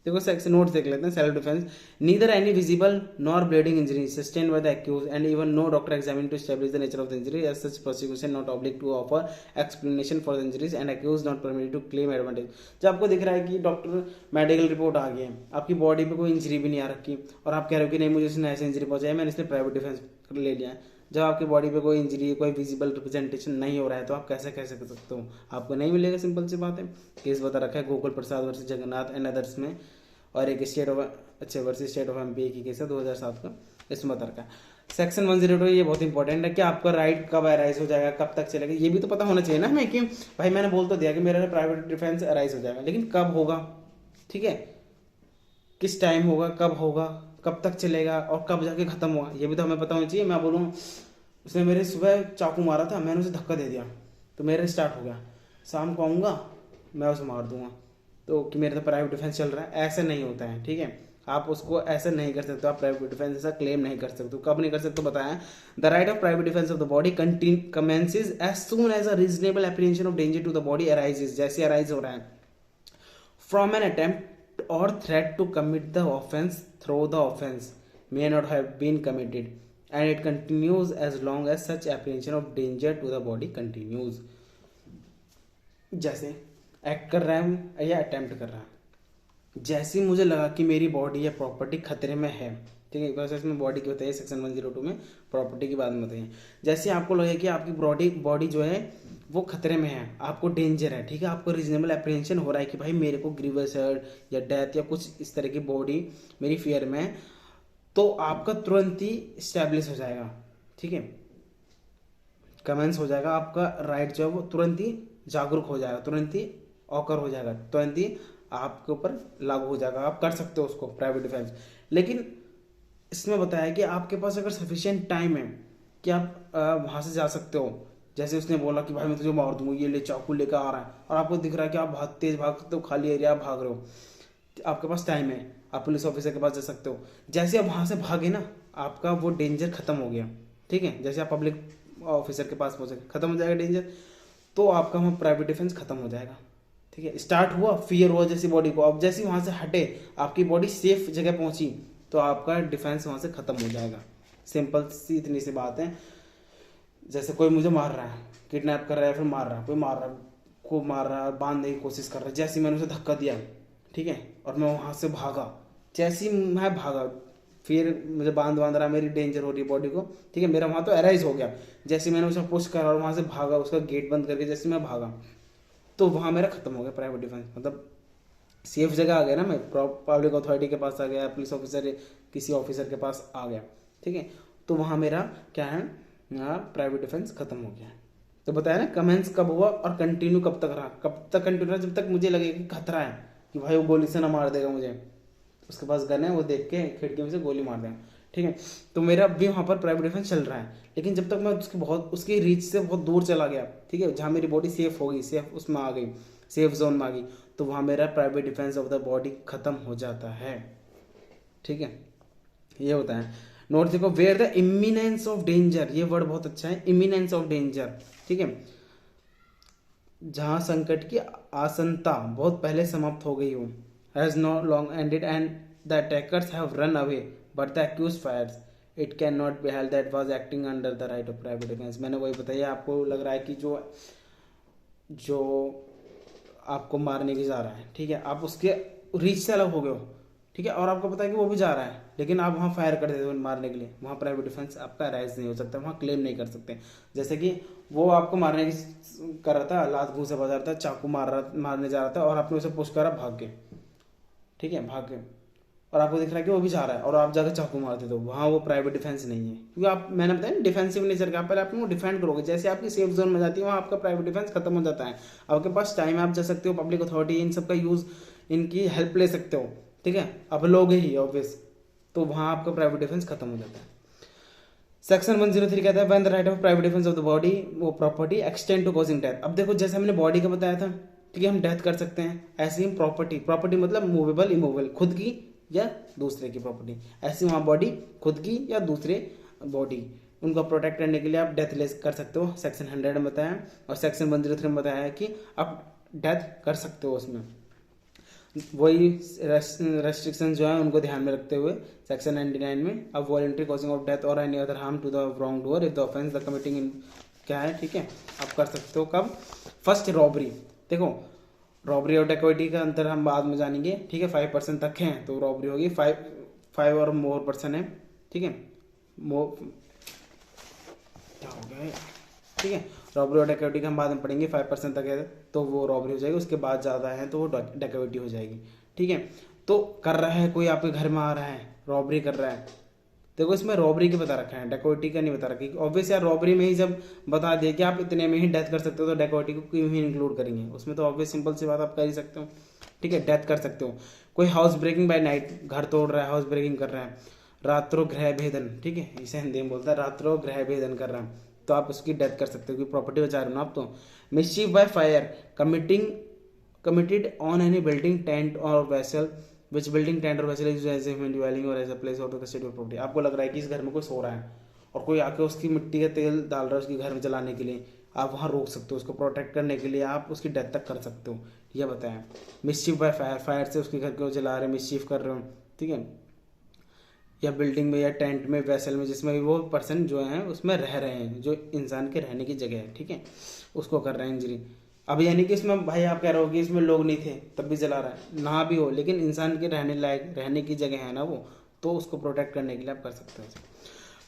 देखो सेक्शन नोट्स देख लेते हैं। Self defence, neither any visible nor bleeding injury sustained by the accuse and even no doctor examine to establish the nature of the injury, as such prosecution not oblige to offer explanation for the injuries and accuse not permitted to claim advantage. जब आपको दिख रहा है कि डॉक्टर मेडिकल रिपोर्ट आ गई है, आपकी बॉडी पे कोई इंजरी भी नहीं आ रखी और आप कह रहे हो कि नहीं मुझे इसने ऐसे इंजरी पहुंचाई, मैंने इसलिए प्राइवेट डिफेंस ले लिया है। जब आपकी बॉडी पे कोई इंजरी, कोई विजिबल रिप्रेजेंटेशन नहीं हो रहा है तो आप कैसे कर सकते हो, आपको नहीं मिलेगा। सिंपल सी बात है। केस बता रखा है गोकुल प्रसाद वर्सेस जगन्नाथ एंड अदर्स में, और एक state of versus state of MP की केस है 2007 का, इसमें बता रखा है। सेक्शन 102 ये बहुत इंपॉर्टेंट है कि आपका राइट कब अराइज हो जाएगा, कब तक चलेगा, ये भी तो पता होना चाहिए ना हमें कि भाई मैंने बोल तो दिया कि मेरा प्राइवेट डिफेंस अराइज हो जाएगा, लेकिन कब होगा, ठीक है, किस टाइम होगा, कब होगा, कब तक चलेगा और कब जाके खत्म हुआ, ये भी तो हमें पता होना चाहिए। मैं बोलूँ उसने मेरे सुबह चाकू मारा था, मैंने उसे धक्का दे दिया तो मेरा स्टार्ट हो गया, शाम को आऊँगा मैं उसे मार दूंगा, तो कि मेरा तो प्राइवेट डिफेंस चल रहा है, ऐसा नहीं होता है, ठीक है। आप उसको ऐसा नहीं कर सकते, आप प्राइवेट डिफेंस ऐसा क्लेम नहीं कर सकते। कब नहीं कर सकते बताया, the right of private defence of the body commences as soon as a reasonable apprehension of danger to the body arises, जैसे अराइज हो रहा है फ्रॉम एन अटेम्प्ट और threat to commit the offence though the offence may not have been committed and it continues as long as such apprehension of danger to the body continues। जैसे एक्ट कर रहा है या अटेम्प्ट कर रहा है, जैसे ही मुझे लगा कि मेरी बॉडी या प्रॉपर्टी खतरे में है, ठीक है, प्रोसेस में बॉडी की होता है, सेक्शन 102 में प्रॉपर्टी की बात में बताइए। जैसे आपको लगे कि आपकी बॉडी जो है वो खतरे में है, आपको डेंजर है, ठीक है, आपको रीजनेबल एप्रीहेंशन हो रहा है कि भाई मेरे को ग्रीवस या डेथ या कुछ इस तरह की बॉडी मेरी फियर में है, तो आपका तुरंत ही स्टैब्लिश हो जाएगा, ठीक है, कमेंस हो जाएगा, आपका राइट जो है वो तुरंत ही जागरूक हो जाएगा, तुरंत ही ऑकर हो जाएगा, तुरंत ही आपके ऊपर लागू हो जाएगा, आप कर सकते हो उसको प्राइवेट डिफेंस। लेकिन इसमें बताया कि आपके पास अगर सफिशिएंट टाइम है कि आप वहां से जा सकते हो। जैसे उसने बोला कि भाई मैं तुझे मार दूंगा, ये ले चाकू लेकर आ रहा है और आपको दिख रहा है कि आप बहुत तेज भाग सकते हो, खाली एरिया भाग रहे हो, आपके पास टाइम है, आप पुलिस ऑफिसर के पास जा सकते हो। जैसे आप वहां से भागे ना, आपका वो डेंजर खत्म हो गया, ठीक है, जैसे आप पब्लिक ऑफिसर के पास पहुंचे, खत्म हो जाएगा डेंजर, तो आपका वहाँ प्राइवेट डिफेंस खत्म हो जाएगा, ठीक है। स्टार्ट हुआ, फियर हुआ जैसी बॉडी को, अब जैसे वहां से हटे, आपकी बॉडी सेफ जगह पहुंची, तो आपका डिफेंस वहां से खत्म हो जाएगा। सिंपल सी इतनी सी बात है। जैसे कोई मुझे मार रहा है, किडनैप कर रहा है, फिर मार रहा है, कोई मार रहा है, बांधने की कोशिश कर रहा है, जैसे मैंने उसे धक्का दिया, ठीक है, और मैं वहां से भागा, जैसे ही मैं भागा, फिर मुझे बांध रहा, मेरी डेंजर हो रही है बॉडी को, ठीक है, मेरा वहां तो अराइज हो गया, जैसे मैंने उसे पुश करा और वहां से भागा, उसका गेट बंद करके जैसे मैं भागा, तो वहां मेरा खत्म हो गया प्राइवेट डिफेंस, मतलब सेफ जगह आ गया ना, मैं पब्लिक अथॉरिटी के पास आ गया, पुलिस ऑफिसर किसी ऑफिसर के पास आ गया, ठीक है, तो वहां मेरा क्या है, प्राइवेट डिफेंस खत्म हो गया। तो बताया ना कमेंस कब हुआ और कंटिन्यू कब तक रहा, कब तक कंटिन्यू रहा, जब तक मुझे लगे कि खतरा है कि भाई वो गोली से ना मार देगा मुझे, उसके पास गन है, वो देख के खिड़की में से गोली मार देगा, ठीक है। तो मेरा भी वहाँ पर प्राइवेट डिफेंस चल रहा है, लेकिन जब तक मैं उसकी रीच से बहुत दूर चला गया, ठीक है, जहाँ मेरी बॉडी सेफ हो गई, सेफ उसमें आ गई, सेफ जोन में आ गई, तो वहाँ मेरा private defence of the body खत्म हो जाता है, ठीक है, ये होता है। नोट देखो, where the imminence of danger, ये वर्ड बहुत अच्छा है, इमिनेंस ऑफ डेंजर, ठीक है, जहां संकट की आसन्नता बहुत पहले समाप्त हो गई हो, has no long ended and the attackers have run away but the accuse fires, it can not be held that was acting under the right of private defence. मैंने वही बताया, आपको लग रहा है कि जो आपको मारने की जा रहा है, ठीक है, आप उसके रीच से अलग हो गए हो, ठीक है, और आपको पता है कि वो भी जा रहा है, लेकिन आप वहाँ फायर कर देते हो मारने के लिए, वहाँ प्राइवेट डिफेंस आपका अराइज नहीं हो सकता, वहाँ क्लेम नहीं कर सकते। जैसे कि वो आपको मारने की कर रहा था, लात घूंसे बजा रहा था, चाकू मारने जा रहा था और आपने उसे पुश करा, भाग के, ठीक है, भाग के, और आपको दिख रहा है कि वो भी जा रहा है और आप जाकर चाकू मार देते हो, वहाँ वो प्राइवेट डिफेंस नहीं है, क्योंकि आप, मैंने बताया डिफेंसिव नेचर का, पहले आप वो डिफेंड करोगे, जैसे आपकी सेफ जोन में जाती है वहाँ आपका प्राइवेट डिफेंस खत्म हो जाता है, आपके पास टाइम है, आप जा सकते हो, पब्लिक अथॉरिटी इन सब का यूज, इनकी हेल्प ले सकते हो, ठीक है, अब लोगे ही ऑब्वियस, तो वहां आपका प्राइवेट डिफेंस खत्म हो जाता है। सेक्शन 103 कहता है when the right of private defence of the body वो property extend to causing death. अब देखो जैसे हमने बॉडी का बताया था, ठीक है, हम डेथ कर सकते हैं, ऐसे ही प्रॉपर्टी मतलब मूवेबल इमूवेबल, खुद की या दूसरे की प्रॉपर्टी, ऐसी वहाँ बॉडी खुद की या दूसरे बॉडी, उनको प्रोटेक्ट करने के लिए आप डेथ लेस कर सकते हो, सेक्शन 100 में बताया। और सेक्शन 103 में बताया है कि आप डेथ कर सकते हो उसमें, वही रेस्ट्रिक्शन जो है उनको ध्यान में रखते हुए सेक्शन 99 में अब voluntary causing of death or any other harm to the wrong doer if the offence the committing इन क्या है, ठीक है, आप कर सकते हो। कब? फर्स्ट रॉबरी, देखो रॉबरी और डेकोइटी का अंतर हम बाद में जानेंगे, ठीक है, 5% तक है तो रॉबरी होगी, 5 और मोर पर्सन है, ठीक है, क्या हो गया, ठीक है, रॉबरी और डेकोइटी का हम बाद में पढ़ेंगे, 5% तक है तो वो रॉबरी हो जाएगी, उसके बाद ज़्यादा है तो वो डेकोइटी हो जाएगी, ठीक है। तो कर रहा है कोई आपके घर में आ रहा है, रॉबरी कर रहा है, देखो इसमें रॉबरी की बता रखा है, डेकोइटी का नहीं बता रखा। ऑब्वियस यार रॉबरी में ही जब बता दिया कि आप इतने में ही डेथ कर सकते हो तो डेकोइटी को क्यों ही इंक्लूड करेंगे उसमें, तो ऑब्वियस सिंपल सी बात आप कर ही सकते हो, ठीक है, डेथ कर सकते हो। कोई हाउस ब्रेकिंग बाय नाइट, घर तोड़ रहा है, हाउस ब्रेकिंग कर रहा है, रात्रों गृह भेदन, ठीक है, इसे हिंदी में बोलता है रात्रों गृह भेदन कर रहा है, तो आप उसकी डेथ कर सकते हो क्योंकि प्रॉपर्टी बचा रहे हो ना आप। तो mischief by fire committed on any building tent or vessel which building tent or vessel is as a human dwelling or as a place of the custody of property. आपको लग रहा है कि इस घर में कोई सो रहा है और कोई आके उसकी मिट्टी का तेल डाल रहा है उसके घर में जलाने के लिए, आप वहाँ रोक सकते हो, उसको प्रोटेक्ट करने के लिए आप उसकी डेथ तक कर सकते हो, यह बताया। मिसचीफ बाय फायर, फायर से उसके घर को जला रहे, मिसचीफ कर रहे हो, ठीक है, या बिल्डिंग में या टेंट में वेसल में जिसमें वो पर्सन जो है उसमें रह रहे हैं, जो इंसान के रहने की जगह है, ठीक है, उसको कर रहे हैं इंजरी। अब यानी कि इसमें भाई आप कह रहे हो कि इसमें लोग नहीं थे तब भी जला रहा है, ना भी हो लेकिन इंसान के रहने लायक रहने की जगह है ना वो, तो उसको प्रोटेक्ट करने के लिए आप कर सकते हो।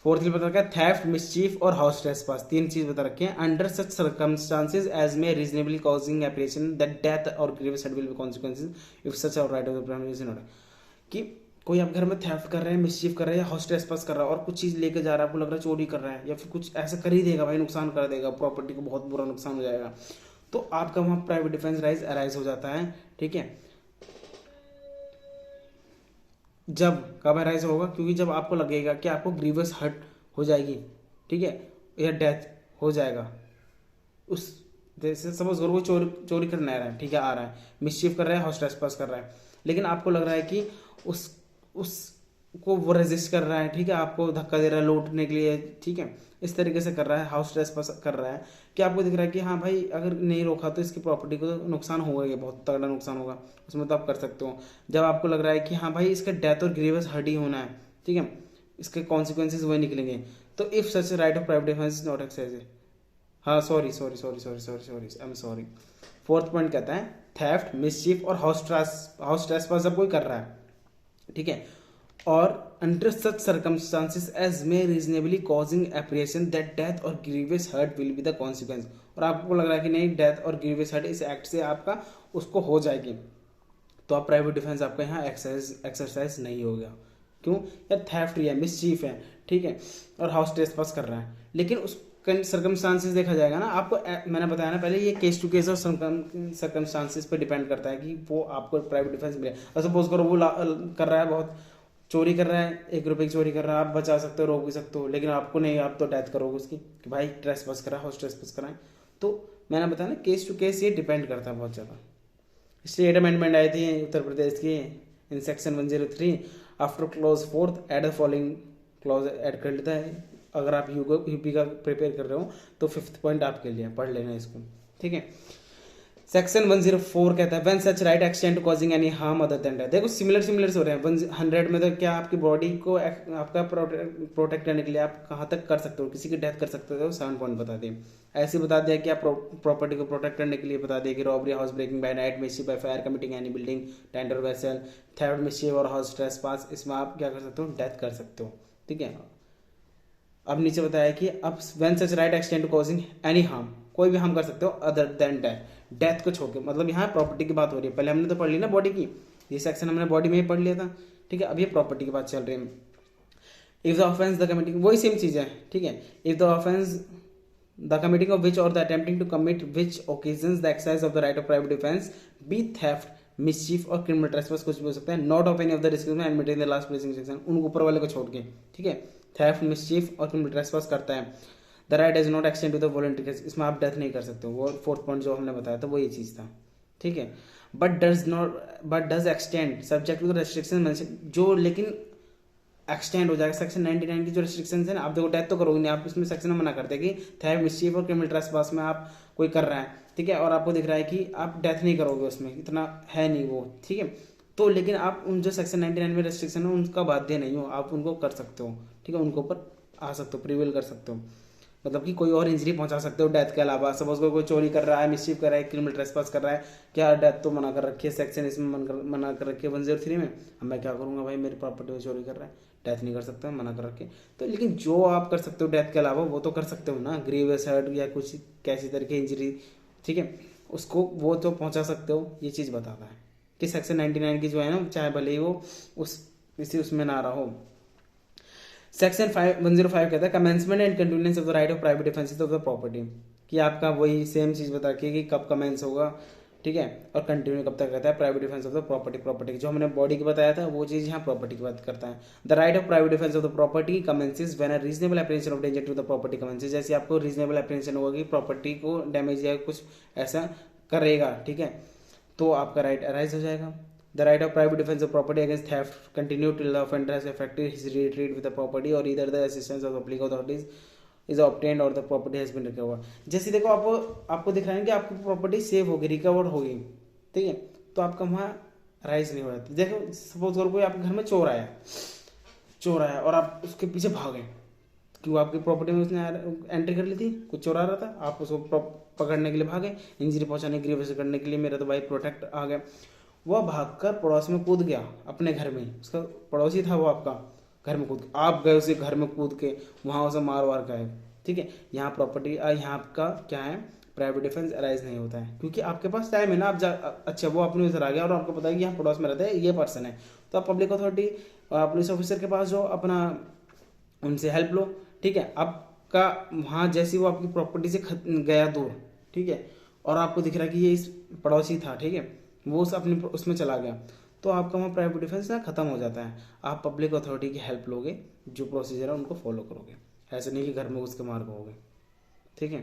फोर्थली बता रखा है थेफ्ट, मिसचीफ और हाउस ट्रेसपास, 3 चीज बता रखे हैं। Under such circumstances as may reasonably causing apprehension that death और grievous hurt will be consequences if such or right of the primary is in order, कि कोई आप घर में थेफ्ट कर रहे हैं, मिसचीफ कर रहे हैं, हाउस ट्रेसपास कर रहा है और कुछ चीज लेके जा रहा है, आपको लग रहा है चोरी कर रहा है या फिर कुछ ऐसा कर ही देगा भाई, नुकसान कर देगा, प्रॉपर्टी को बहुत बुरा नुकसान हो जाएगा, तो आपका वहां प्राइवेट डिफेंस अराइज हो जाता है, ठीक है। जब कब अराइज होगा? क्योंकि जब आपको लगेगा कि आपको ग्रीवियस हर्ट हो जाएगी, ठीक है, या डेथ हो जाएगा, उस जैसे सपोज करो वो चोरी करने आ रहा है, ठीक है, आ रहा है, मिसचीफ कर रहा है, हाउस ट्रेसपास कर रहा है, लेकिन आपको लग रहा है कि उसको वो रेजिस्ट कर रहा है, ठीक है, आपको धक्का दे रहा है लूटने के लिए, ठीक है, इस तरीके से कर रहा है, हाउस ट्रेसपास कर रहा है कि आपको दिख रहा है कि हाँ भाई अगर नहीं रोका तो इसकी प्रॉपर्टी को नुकसान होगा, ये बहुत तगड़ा नुकसान होगा, उसमें तो आप कर सकते हो। जब आपको लग रहा है कि हाँ भाई इसका डेथ और ग्रीवियस हर्ट ही होना है, ठीक है, इसके कॉन्सिक्वेंसेज वही निकलेंगे, तो if such right of private defence is not exercise, हाँ sorry I am sorry. Fourth point कहता है थेफ्ट, मिसचीफ और हाउस ट्रेसपास जब कोई कर रहा है, ठीक है, और under such circumstances as may reasonably causing apprehension that death और grievous hurt will be the consequence, और आपको लग रहा है कि नहीं डेथ और ग्रीवियस हर्ट इस एक्ट से आपका उसको हो जाएगी, तो आप प्राइवेट डिफेंस आपका यहाँ एक्सरसाइज नहीं होगा। क्यों? या थेफ्ट है, मिसचीफ है, ठीक है, और हाउस ट्रेसपास कर रहा है, लेकिन उस सर्कमस्टांसेस देखा जाएगा ना, आपको मैंने बताया ना पहले, ये केस टू केस और सर्कमस्टांसेस पे डिपेंड करता है कि वो आपको प्राइवेट डिफेंस मिले। और सपोज करो वो कर रहा है, बहुत चोरी कर रहा है, 1 रुपए की चोरी कर रहा है, आप बचा सकते हो, रोक भी सकते हो, लेकिन आपको नहीं, आप तो डेथ करोगे उसकी कि भाई ट्रेसपास करा, हाउस ट्रेसपास करा है। तो मैंने बताया ना केस टू केस ये डिपेंड करता है बहुत ज़्यादा। इसलिए 8 अमेंडमेंट आई थी उत्तर प्रदेश की in section 103 after clause 4th add following clause add कर लेता है। अगर आप यूपी का प्रिपेयर कर रहे हो तो 5th पॉइंट आपके लिए पढ़ लेना इसको, ठीक है। सेक्शन 104 कहता है when such right extend to causing any harm other than death. देखो सिमिलर हो रहे हैं। 100 में तो क्या आपकी बॉडी को आपका प्रोटेक्ट करने के लिए आप कहाँ तक कर सकते हो, किसी की डेथ कर सकते हो, 7 पॉइंट बता दिए। ऐसे बता दिया कि आप प्रॉपर्टी को प्रोटेक्ट करने के लिए बता दिया कि robbery, house breaking by night, mischief by fire, committing any building, tender vessel, theft, mischief और हाउस ट्रेसपास, इसमें आप क्या कर सकते हो, डेथ कर सकते हो, ठीक है। अब नीचे बताया कि अब when such right extend to causing any harm, कोई भी हार्म कर सकते हो अदर देन डेथ, डेथ को छोड़ के, मतलब यहाँ प्रॉपर्टी की बात हो रही है। पहले हमने तो पढ़ ली ना बॉडी की, ये सेक्शन हमने बॉडी में ही पढ़ लिया था, ठीक है। अब ये प्रॉपर्टी की बात चल रही है। If the offence the committing, वही सेम चीज है, ठीक है। If the offence the committing of which or the attempting to commit which occasions the exercise of the right of private defence be theft, mischief और क्रिमिनल ट्रेसपास कुछ भी हो सकता है, not of any of the description admitted in the last preceding section, उन ऊपर वाले को छोड़ के, ठीक है। थेफ्ट, मिसचीफ और क्रिमिनल ट्रेसपास करता है, the right does not extend to the voluntary case, इसमें आप डेथ नहीं कर सकते हो, वो फोर्थ पॉइंट जो हमने बताया था वो ये चीज़ था, ठीक है। But does extend subject to the restriction, जो लेकिन एक्सटेंड हो जाएगा सेक्शन 99 की जो रिस्ट्रिक्शन है ना। आप देखो डेथ तो करोगे नहीं, आप इसमें सेक्शन में मना करते हैं कि थेफ्ट, मिसचीफ और क्रिमिनल ट्रेसपास में आप कोई कर रहा है, ठीक है, और आपको दिख रहा है कि आप डेथ नहीं करोगे, उसमें इतना है नहीं वो, ठीक है। तो लेकिन आप उन जो सेक्शन 99 में रेस्ट्रिक्शन है उनका बाध्य नहीं हो, आप उनको कर सकते हो, ठीक है, उनके ऊपर आ सकते हो, प्रिवेल कर सकते हो, मतलब कि कोई और इंजरी पहुंचा सकते हो डेथ के अलावा। सपोज कोई चोरी कर रहा है, मिसचीफ कर रहा है, क्रिमिनल ट्रेसपास कर रहा है, क्या डेथ तो मना कर रखी है, सेक्शन इसमें मना कर रखी है 103 में। अब मैं क्या करूंगा भाई, मेरी प्रॉपर्टी में चोरी कर रहा है, डेथ नहीं कर सकता, मना कर रखे। तो लेकिन जो आप कर सकते हो डेथ के अलावा वो तो कर सकते हो ना, ग्रीवियस हर्ट या कुछ कैसी तरह की इंजरी, ठीक है, उसको वो तो पहुंचा सकते हो। ये चीज़ बताता है कि सेक्शन 99 की जो है ना, चाहे भले ही वो उसमें ना रहा हो। सेक्शन 105 कहता है commencement and continuance of the right of private defence of the property, कि आपका वही सेम चीज़ बता के कि कब कमेंस होगा, ठीक है, और कंटिन्यू कब तक रहता है। Private defence of the property जो हमने बॉडी की बताया था वो चीज़ यहाँ प्रॉपर्टी की बात करता है। The right of private defence of the property commences when a reasonable apprehension of danger to the property commences, जैसे आपको रीजनेबल एप्रीहेंशन होगा कि प्रॉपर्टी को डैमेज या कुछ ऐसा करेगा, ठीक है, तो आपका राइट अराइज हो जाएगा। The right of private defence of property against theft continue till the offender has effected his retreat with the property or either the assistance of public authorities is obtained or the property has been recovered. जैसे देखो आपको दिख रहा है कि आपकी प्रॉपर्टी सेव होगी, रिकवर होगी, ठीक है, तो आपका वहाँ राइज नहीं हो जाता। देखो सपोज करो कोई आपके घर में चोर आया और आप उसके पीछे भागे, क्यों आपकी प्रॉपर्टी में उसने एंट्री कर ली थी, कुछ चोरा रहा था, आप उसको पकड़ने के लिए भागे, इंजरी पहुंचाने के लिए, वैसे करने के लिए मेरा तो भाई प्रोटेक्ट आ गया, वह भागकर पड़ोस में कूद गया अपने घर में, उसका पड़ोसी था वो आपका, घर में कूद के आप गए उसे घर में कूद के वहाँ उसे मार वार गए, ठीक है, यहाँ प्रॉपर्टी यहाँ आपका क्या है, प्राइवेट डिफेंस अराइज नहीं होता है, क्योंकि आपके पास टाइम है ना, आप अच्छा वो अपने उधर आ गया और आपको पता है कि यहाँ पड़ोस में रहता है ये पर्सन है, तो आप पब्लिक अथॉरिटी पुलिस ऑफिसर के पास जाओ, अपना उनसे हेल्प लो, ठीक है। आपका वहाँ जैसे वो आपकी प्रॉपर्टी से गया दूर, ठीक है, और आपको दिख रहा है कि ये इस पड़ोसी था, ठीक है, वो उस अपने उसमें चला गया, तो आपका वहाँ प्राइवेट डिफेंस ना खत्म हो जाता है। आप पब्लिक अथॉरिटी की हेल्प लोगे, जो प्रोसीजर है उनको फॉलो करोगे, ऐसे नहीं कि घर में घुस के मार पाओगे, ठीक है।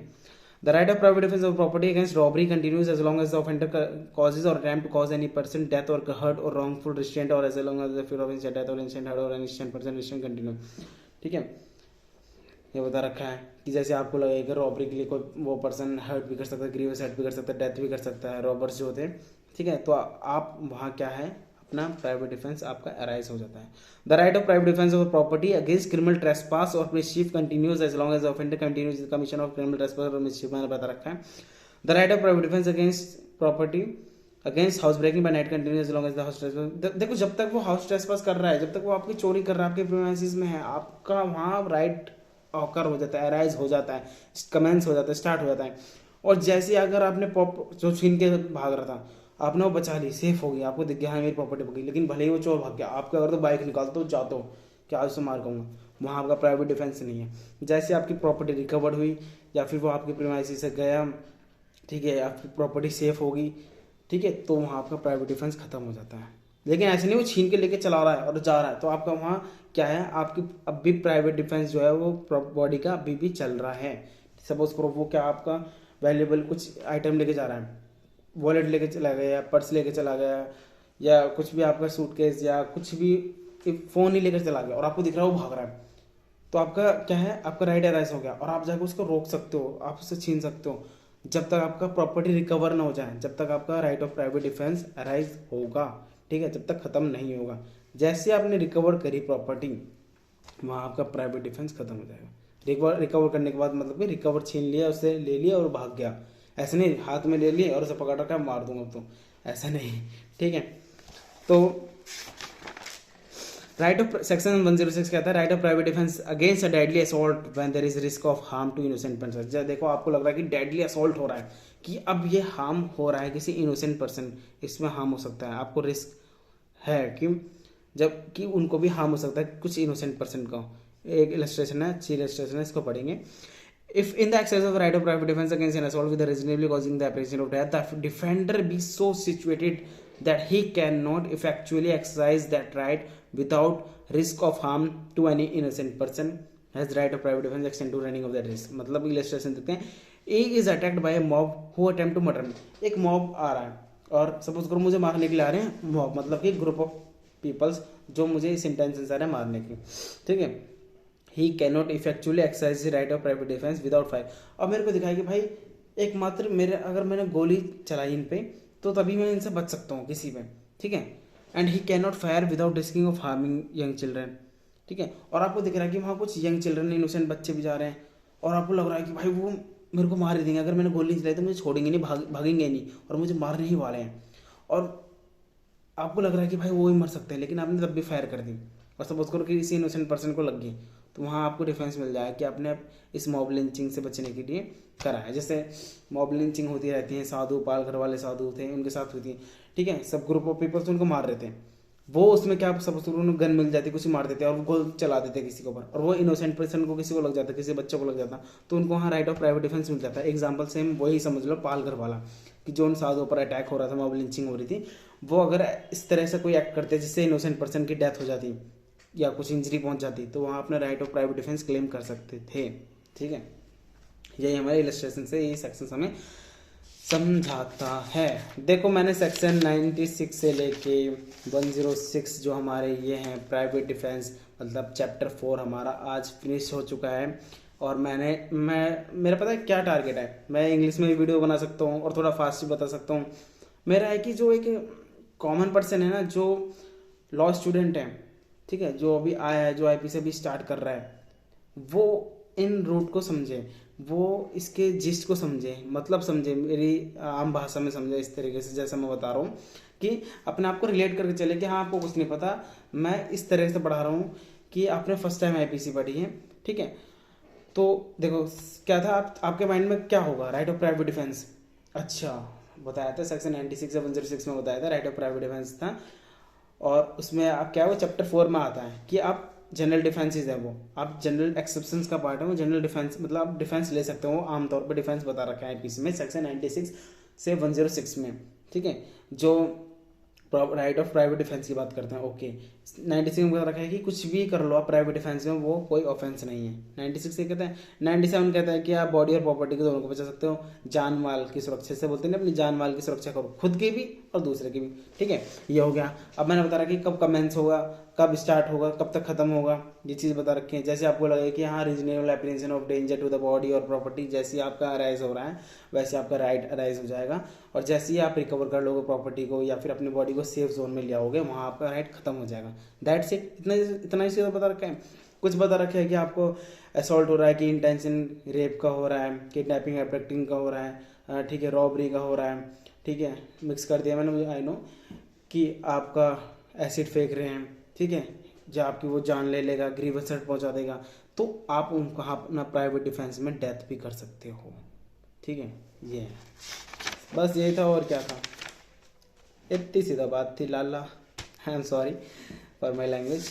The right of private defence of property against robbery continues as long as the offender causes or attempt to cause any person death or hurt or wrongful restraint or as long as the fear of instant death or instant hurt or instant person restraint continue, ठीक है। ये बता रखा है कि जैसे आपको लगेगा रॉबरी के लिए कोई वो पर्सन हर्ट भी कर सकता है, ग्रीवियस हर्ट भी कर सकता है, डेथ भी कर सकता है, रॉबर्स जो होते हैं, ठीक है, तो आप वहाँ क्या है, अपना प्राइवेट डिफेंस आपका अराइज हो जाता है। The right of private defence of property against criminal trespass or mischief continues as long as offender continues the commission of criminal trespass or mischief, मैंने बता रखा है। The right of private defence against property against house breaking by night continues as long as the house trespass, देखो जब तक वो हाउस ट्रेसपास कर रहा है, जब तक वो आपकी चोरी कर रहा है, आपके प्रीमाइसेस में है, आपका वहाँ राइट ऑकर हो जाता है, अराइज हो जाता है, कमेंस हो जाता है, स्टार्ट हो जाता है। और जैसे अगर आपने जो छीन के भाग रहा था, आपने वो बचा ली, सेफ हो गई, आपको दिख गया हाँ मेरी प्रॉपर्टी पकड़ी, लेकिन भले ही वो चोर भाग गया, आपके अगर तो बाइक निकालते हो जाते हो कि आज से मार कहूँगा, वहाँ आपका प्राइवेट डिफेंस नहीं है। जैसे आपकी प्रॉपर्टी रिकवर हुई या फिर वो आपके प्रीमाइसी से गया, ठीक है, आपकी प्रॉपर्टी सेफ होगी, ठीक है, तो वहाँ आपका प्राइवेट डिफेंस खत्म हो जाता है। लेकिन ऐसे नहीं वो छीन के लेके चला रहा है और जा रहा है, तो आपका वहाँ क्या है, आपकी अब भी प्राइवेट डिफेंस जो है वो बॉडी का अभी भी चल रहा है। सपोज करो वो क्या आपका वैल्यूएबल कुछ आइटम लेके जा रहा है, वॉलेट लेके चला गया, पर्स लेके चला गया, या कुछ भी आपका सूटकेस या कुछ भी फ़ोन ही लेकर चला गया और आपको दिख रहा है वो भाग रहा है, तो आपका क्या है, आपका राइट अराइज हो गया और आप जाकर उसको रोक सकते हो, आप उससे छीन सकते हो जब तक आपका प्रॉपर्टी रिकवर ना हो जाए, जब तक आपका right of private defence arise होगा, ठीक है, जब तक खत्म नहीं होगा। जैसे आपने रिकवर करी प्रॉपर्टी, वहाँ आपका प्राइवेट डिफेंस खत्म हो जाएगा। रिकवर करने के बाद मतलब कि रिकवर छीन लिया, उससे ले लिया और भाग गया, ऐसे नहीं हाथ में ले लिए और उसे पकड़ रखा मार दूंगा तो, ऐसा नहीं, ठीक है। तो राइट ऑफ सेक्शन 106 कहता है right of private defence against a deadly assault when there is risk of harm to innocent person. जब देखो आपको लग रहा है कि डेडली असॉल्ट हो रहा है, कि अब ये हार्म हो रहा है किसी इनोसेंट पर्सन, इसमें हार्म हो सकता है, आपको रिस्क है कि जब कि उनको भी हार्म हो सकता है कुछ इनोसेंट पर्सन का। एक इलस्ट्रेशन है, अच्छी इलस्ट्रेशन है, इसको पढ़ेंगे। If in the exercise of right of private defense against an assault with a reasonably causing the apprehension of death, the defender be so situated that he cannot effectually exercise that right without risk of harm to any innocent person has right of private defense extend to running of that risk। मतलब इलस्ट्रेशन देते हैं, A is attacked by a mob who attempt to murder me. एक मॉब आ रहा है और सपोज करो मुझे मारने के लिए आ रहे हैं, मॉब मतलब कि ग्रुप ऑफ पीपल्स जो मुझे इस इंटेंशन से आ रहे हैं मारने की, ठीक है। He cannot effectually exercise the right of private defence without fire. अब मेरे को दिखाया कि भाई एकमात्र मेरे अगर मैंने गोली चलाई इन पे तो तभी मैं इनसे बच सकता हूँ किसी पे, ठीक है। And he can not fire without risking of harming young children, ठीक है। और आपको दिख रहा है कि वहाँ कुछ यंग चिल्ड्रन इनोसेंट बच्चे भी जा रहे हैं और आपको लग रहा है कि भाई वो मेरे को मार ही देंगे, अगर मैंने गोली चलाई तो मुझे छोड़ेंगे नहीं, भागेंगे नहीं और मुझे मारने ही वाले हैं। और आपको लग रहा है कि भाई वो ही मर सकते हैं, लेकिन आपने तब भी फायर कर दी और सपोज करो कि किसी इनोसेंट पर्सन को लग गई, तो वहाँ आपको डिफेंस मिल जाएगा कि आपने इस मॉब लिंचिंग से बचने के लिए करा है। जैसे मॉब लिंचिंग होती रहती है, साधु पाल घर वाले साधु थे उनके साथ हुई थी, ठीक है। सब ग्रुप ऑफ पीपल्स उनको मार रहे थे, वो उसमें क्या सपोज करो उन्हें गन मिल जाती, कुछ मार देते और वो गोल चला देते किसी के ऊपर, और वो इनोसेंट पर्सन को किसी को लग जाता, किसी बच्चे को लग जाता, तो उनको वहाँ राइट ऑफ प्राइवेट डिफेंस मिल जाता है। एग्जाम्पल सेम वही समझ लो पाल घर वाला, कि जो उन साधुओं पर अटैक हो रहा था, मॉब लिंचिंग हो रही थी, वो अगर इस तरह से कोई एक्ट करते जिससे इनोसेंट पर्सन की डेथ हो जाती या कुछ इंजरी पहुंच जाती, तो वहाँ अपने right of private defence claim कर सकते थे, ठीक है। यही हमारे इलस्ट्रेशन से ये सेक्शन हमें समझाता है। देखो मैंने सेक्शन 96 से लेके 106 जो हमारे ये हैं प्राइवेट डिफेंस, मतलब चैप्टर 4 हमारा आज फिनिश हो चुका है। और मेरा पता है क्या टारगेट है, मैं इंग्लिश में भी वीडियो बना सकता हूँ और थोड़ा फास्ट भी बता सकता हूँ। मेरा है कि जो एक कॉमन पर्सन है ना, जो लॉ स्टूडेंट है, ठीक है, जो अभी आया है, जो आईपी से भी स्टार्ट कर रहा है, वो इन रूट को समझे, वो इसके जिस्ट को समझे, मतलब समझे, मेरी आम भाषा में समझे इस तरीके से जैसा मैं बता रहा हूँ, कि अपने आप को रिलेट करके चले कि हाँ आपको कुछ नहीं पता, मैं इस तरह से पढ़ा रहा हूँ कि आपने फर्स्ट टाइम आईपीसी पढ़ी है, ठीक है। तो देखो क्या था, आपके माइंड में क्या होगा, राइट ऑफ प्राइवेट डिफेंस, अच्छा बताया था सेक्शन 96 या 106 में बताया था राइट ऑफ प्राइवेट डिफेंस था। और उसमें आप क्या वो चैप्टर 4 में आता है कि आप जनरल डिफेंसेस है, वो आप जनरल एक्सेप्शंस का पार्ट है, वो जनरल डिफेंस मतलब आप डिफेंस ले सकते हो, आमतौर पर डिफेंस बता रखा है आईपीसी में सेक्शन 96 से 106 में, ठीक है। जो राइट ऑफ प्राइवेट डिफेंस की बात करते हैं, ओके 96 में बता रखा है कि कुछ भी कर लो आप प्राइवेट डिफेंस में, वो कोई ऑफेंस नहीं है। 96 से कहते हैं, 97 कहता है कि आप बॉडी और प्रॉपर्टी को दोनों को बचा सकते हो, जान माल की सुरक्षा से बोलते हैं अपनी जान माल की सुरक्षा करो, खुद की भी और दूसरे की भी, ठीक है। ये हो गया। अब मैंने बता रखा कि कब कमेंस होगा, कब स्टार्ट होगा, कब तक खत्म होगा, ये चीज़ बता रखी है। जैसे आपको लगे कि हाँ reasonable apprehension of danger to the body और प्रॉपर्टी, जैसे आपका अराइज हो रहा है वैसे आपका राइट अराइज हो जाएगा, और जैसे ही आप रिकवर कर लोगे प्रॉपर्टी को या फिर अपनी बॉडी को सेफ जोन में ले आओगे, वहाँ आपका राइट खत्म हो जाएगा। दैट्स इट, इतना ही सीधा बता रखा है। कुछ बता रखा है कि आपको असॉल्ट हो रहा है, कि इंटेंशन रेप का हो रहा है, किडनैपिंग एब्डक्टिंग का हो रहा है, ठीक है, रॉबरी का हो रहा है, ठीक है, मिक्स कर दिया मैंने, आई नो, कि आपका एसिड फेंक रहे हैं, ठीक है, जो आपकी वो जान ले लेगा, ग्रीवंस हर्ट पहुंचा देगा, तो आप उनको अपना प्राइवेट डिफेंस में डेथ भी कर सकते हो, ठीक है। ये बस यही था, और क्या था, इतनी सीधा बात थी लाला। I am sorry for my language.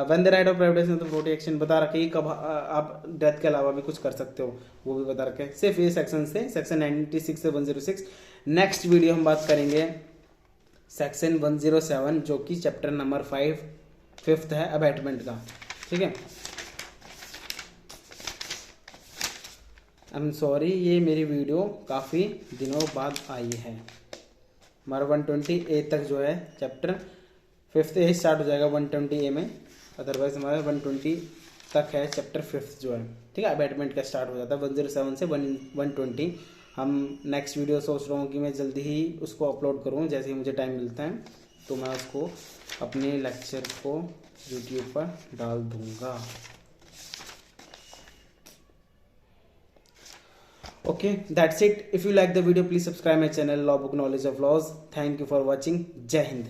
One the right of private तो प्रोटेक्शन बता रखे कि कब आप डेथ के अलावा भी कुछ कर सकते हो, वो भी बता रखे। सिर्फ ये सेक्शन थे, सेक्शन 96 से 106। नेक्स्ट वीडियो हम बात करेंगे सेक्शन 107 जो कि चैप्टर नंबर 5 है अबैटमेंट का, ठीक है। आई एम सॉरी, ये मेरी वीडियो काफ़ी दिनों बाद आई है। हमारा 120A तक जो है चैप्टर 5 से स्टार्ट हो जाएगा 120A में, अदरवाइज हमारा 120 तक है चैप्टर 5 जो है, ठीक है। अबैटमेंट का स्टार्ट हो जाता है 107 से 120। हम नेक्स्ट वीडियो सोच रहा हूँ कि मैं जल्दी ही उसको अपलोड करूँ, जैसे ही मुझे टाइम मिलता है तो मैं उसको अपने लेक्चर को यूट्यूब पर डाल दूँगा। Okay, that's it. If you like the video, please subscribe my channel Law Book Knowledge of Laws. Thank you for watching. Jai Hind.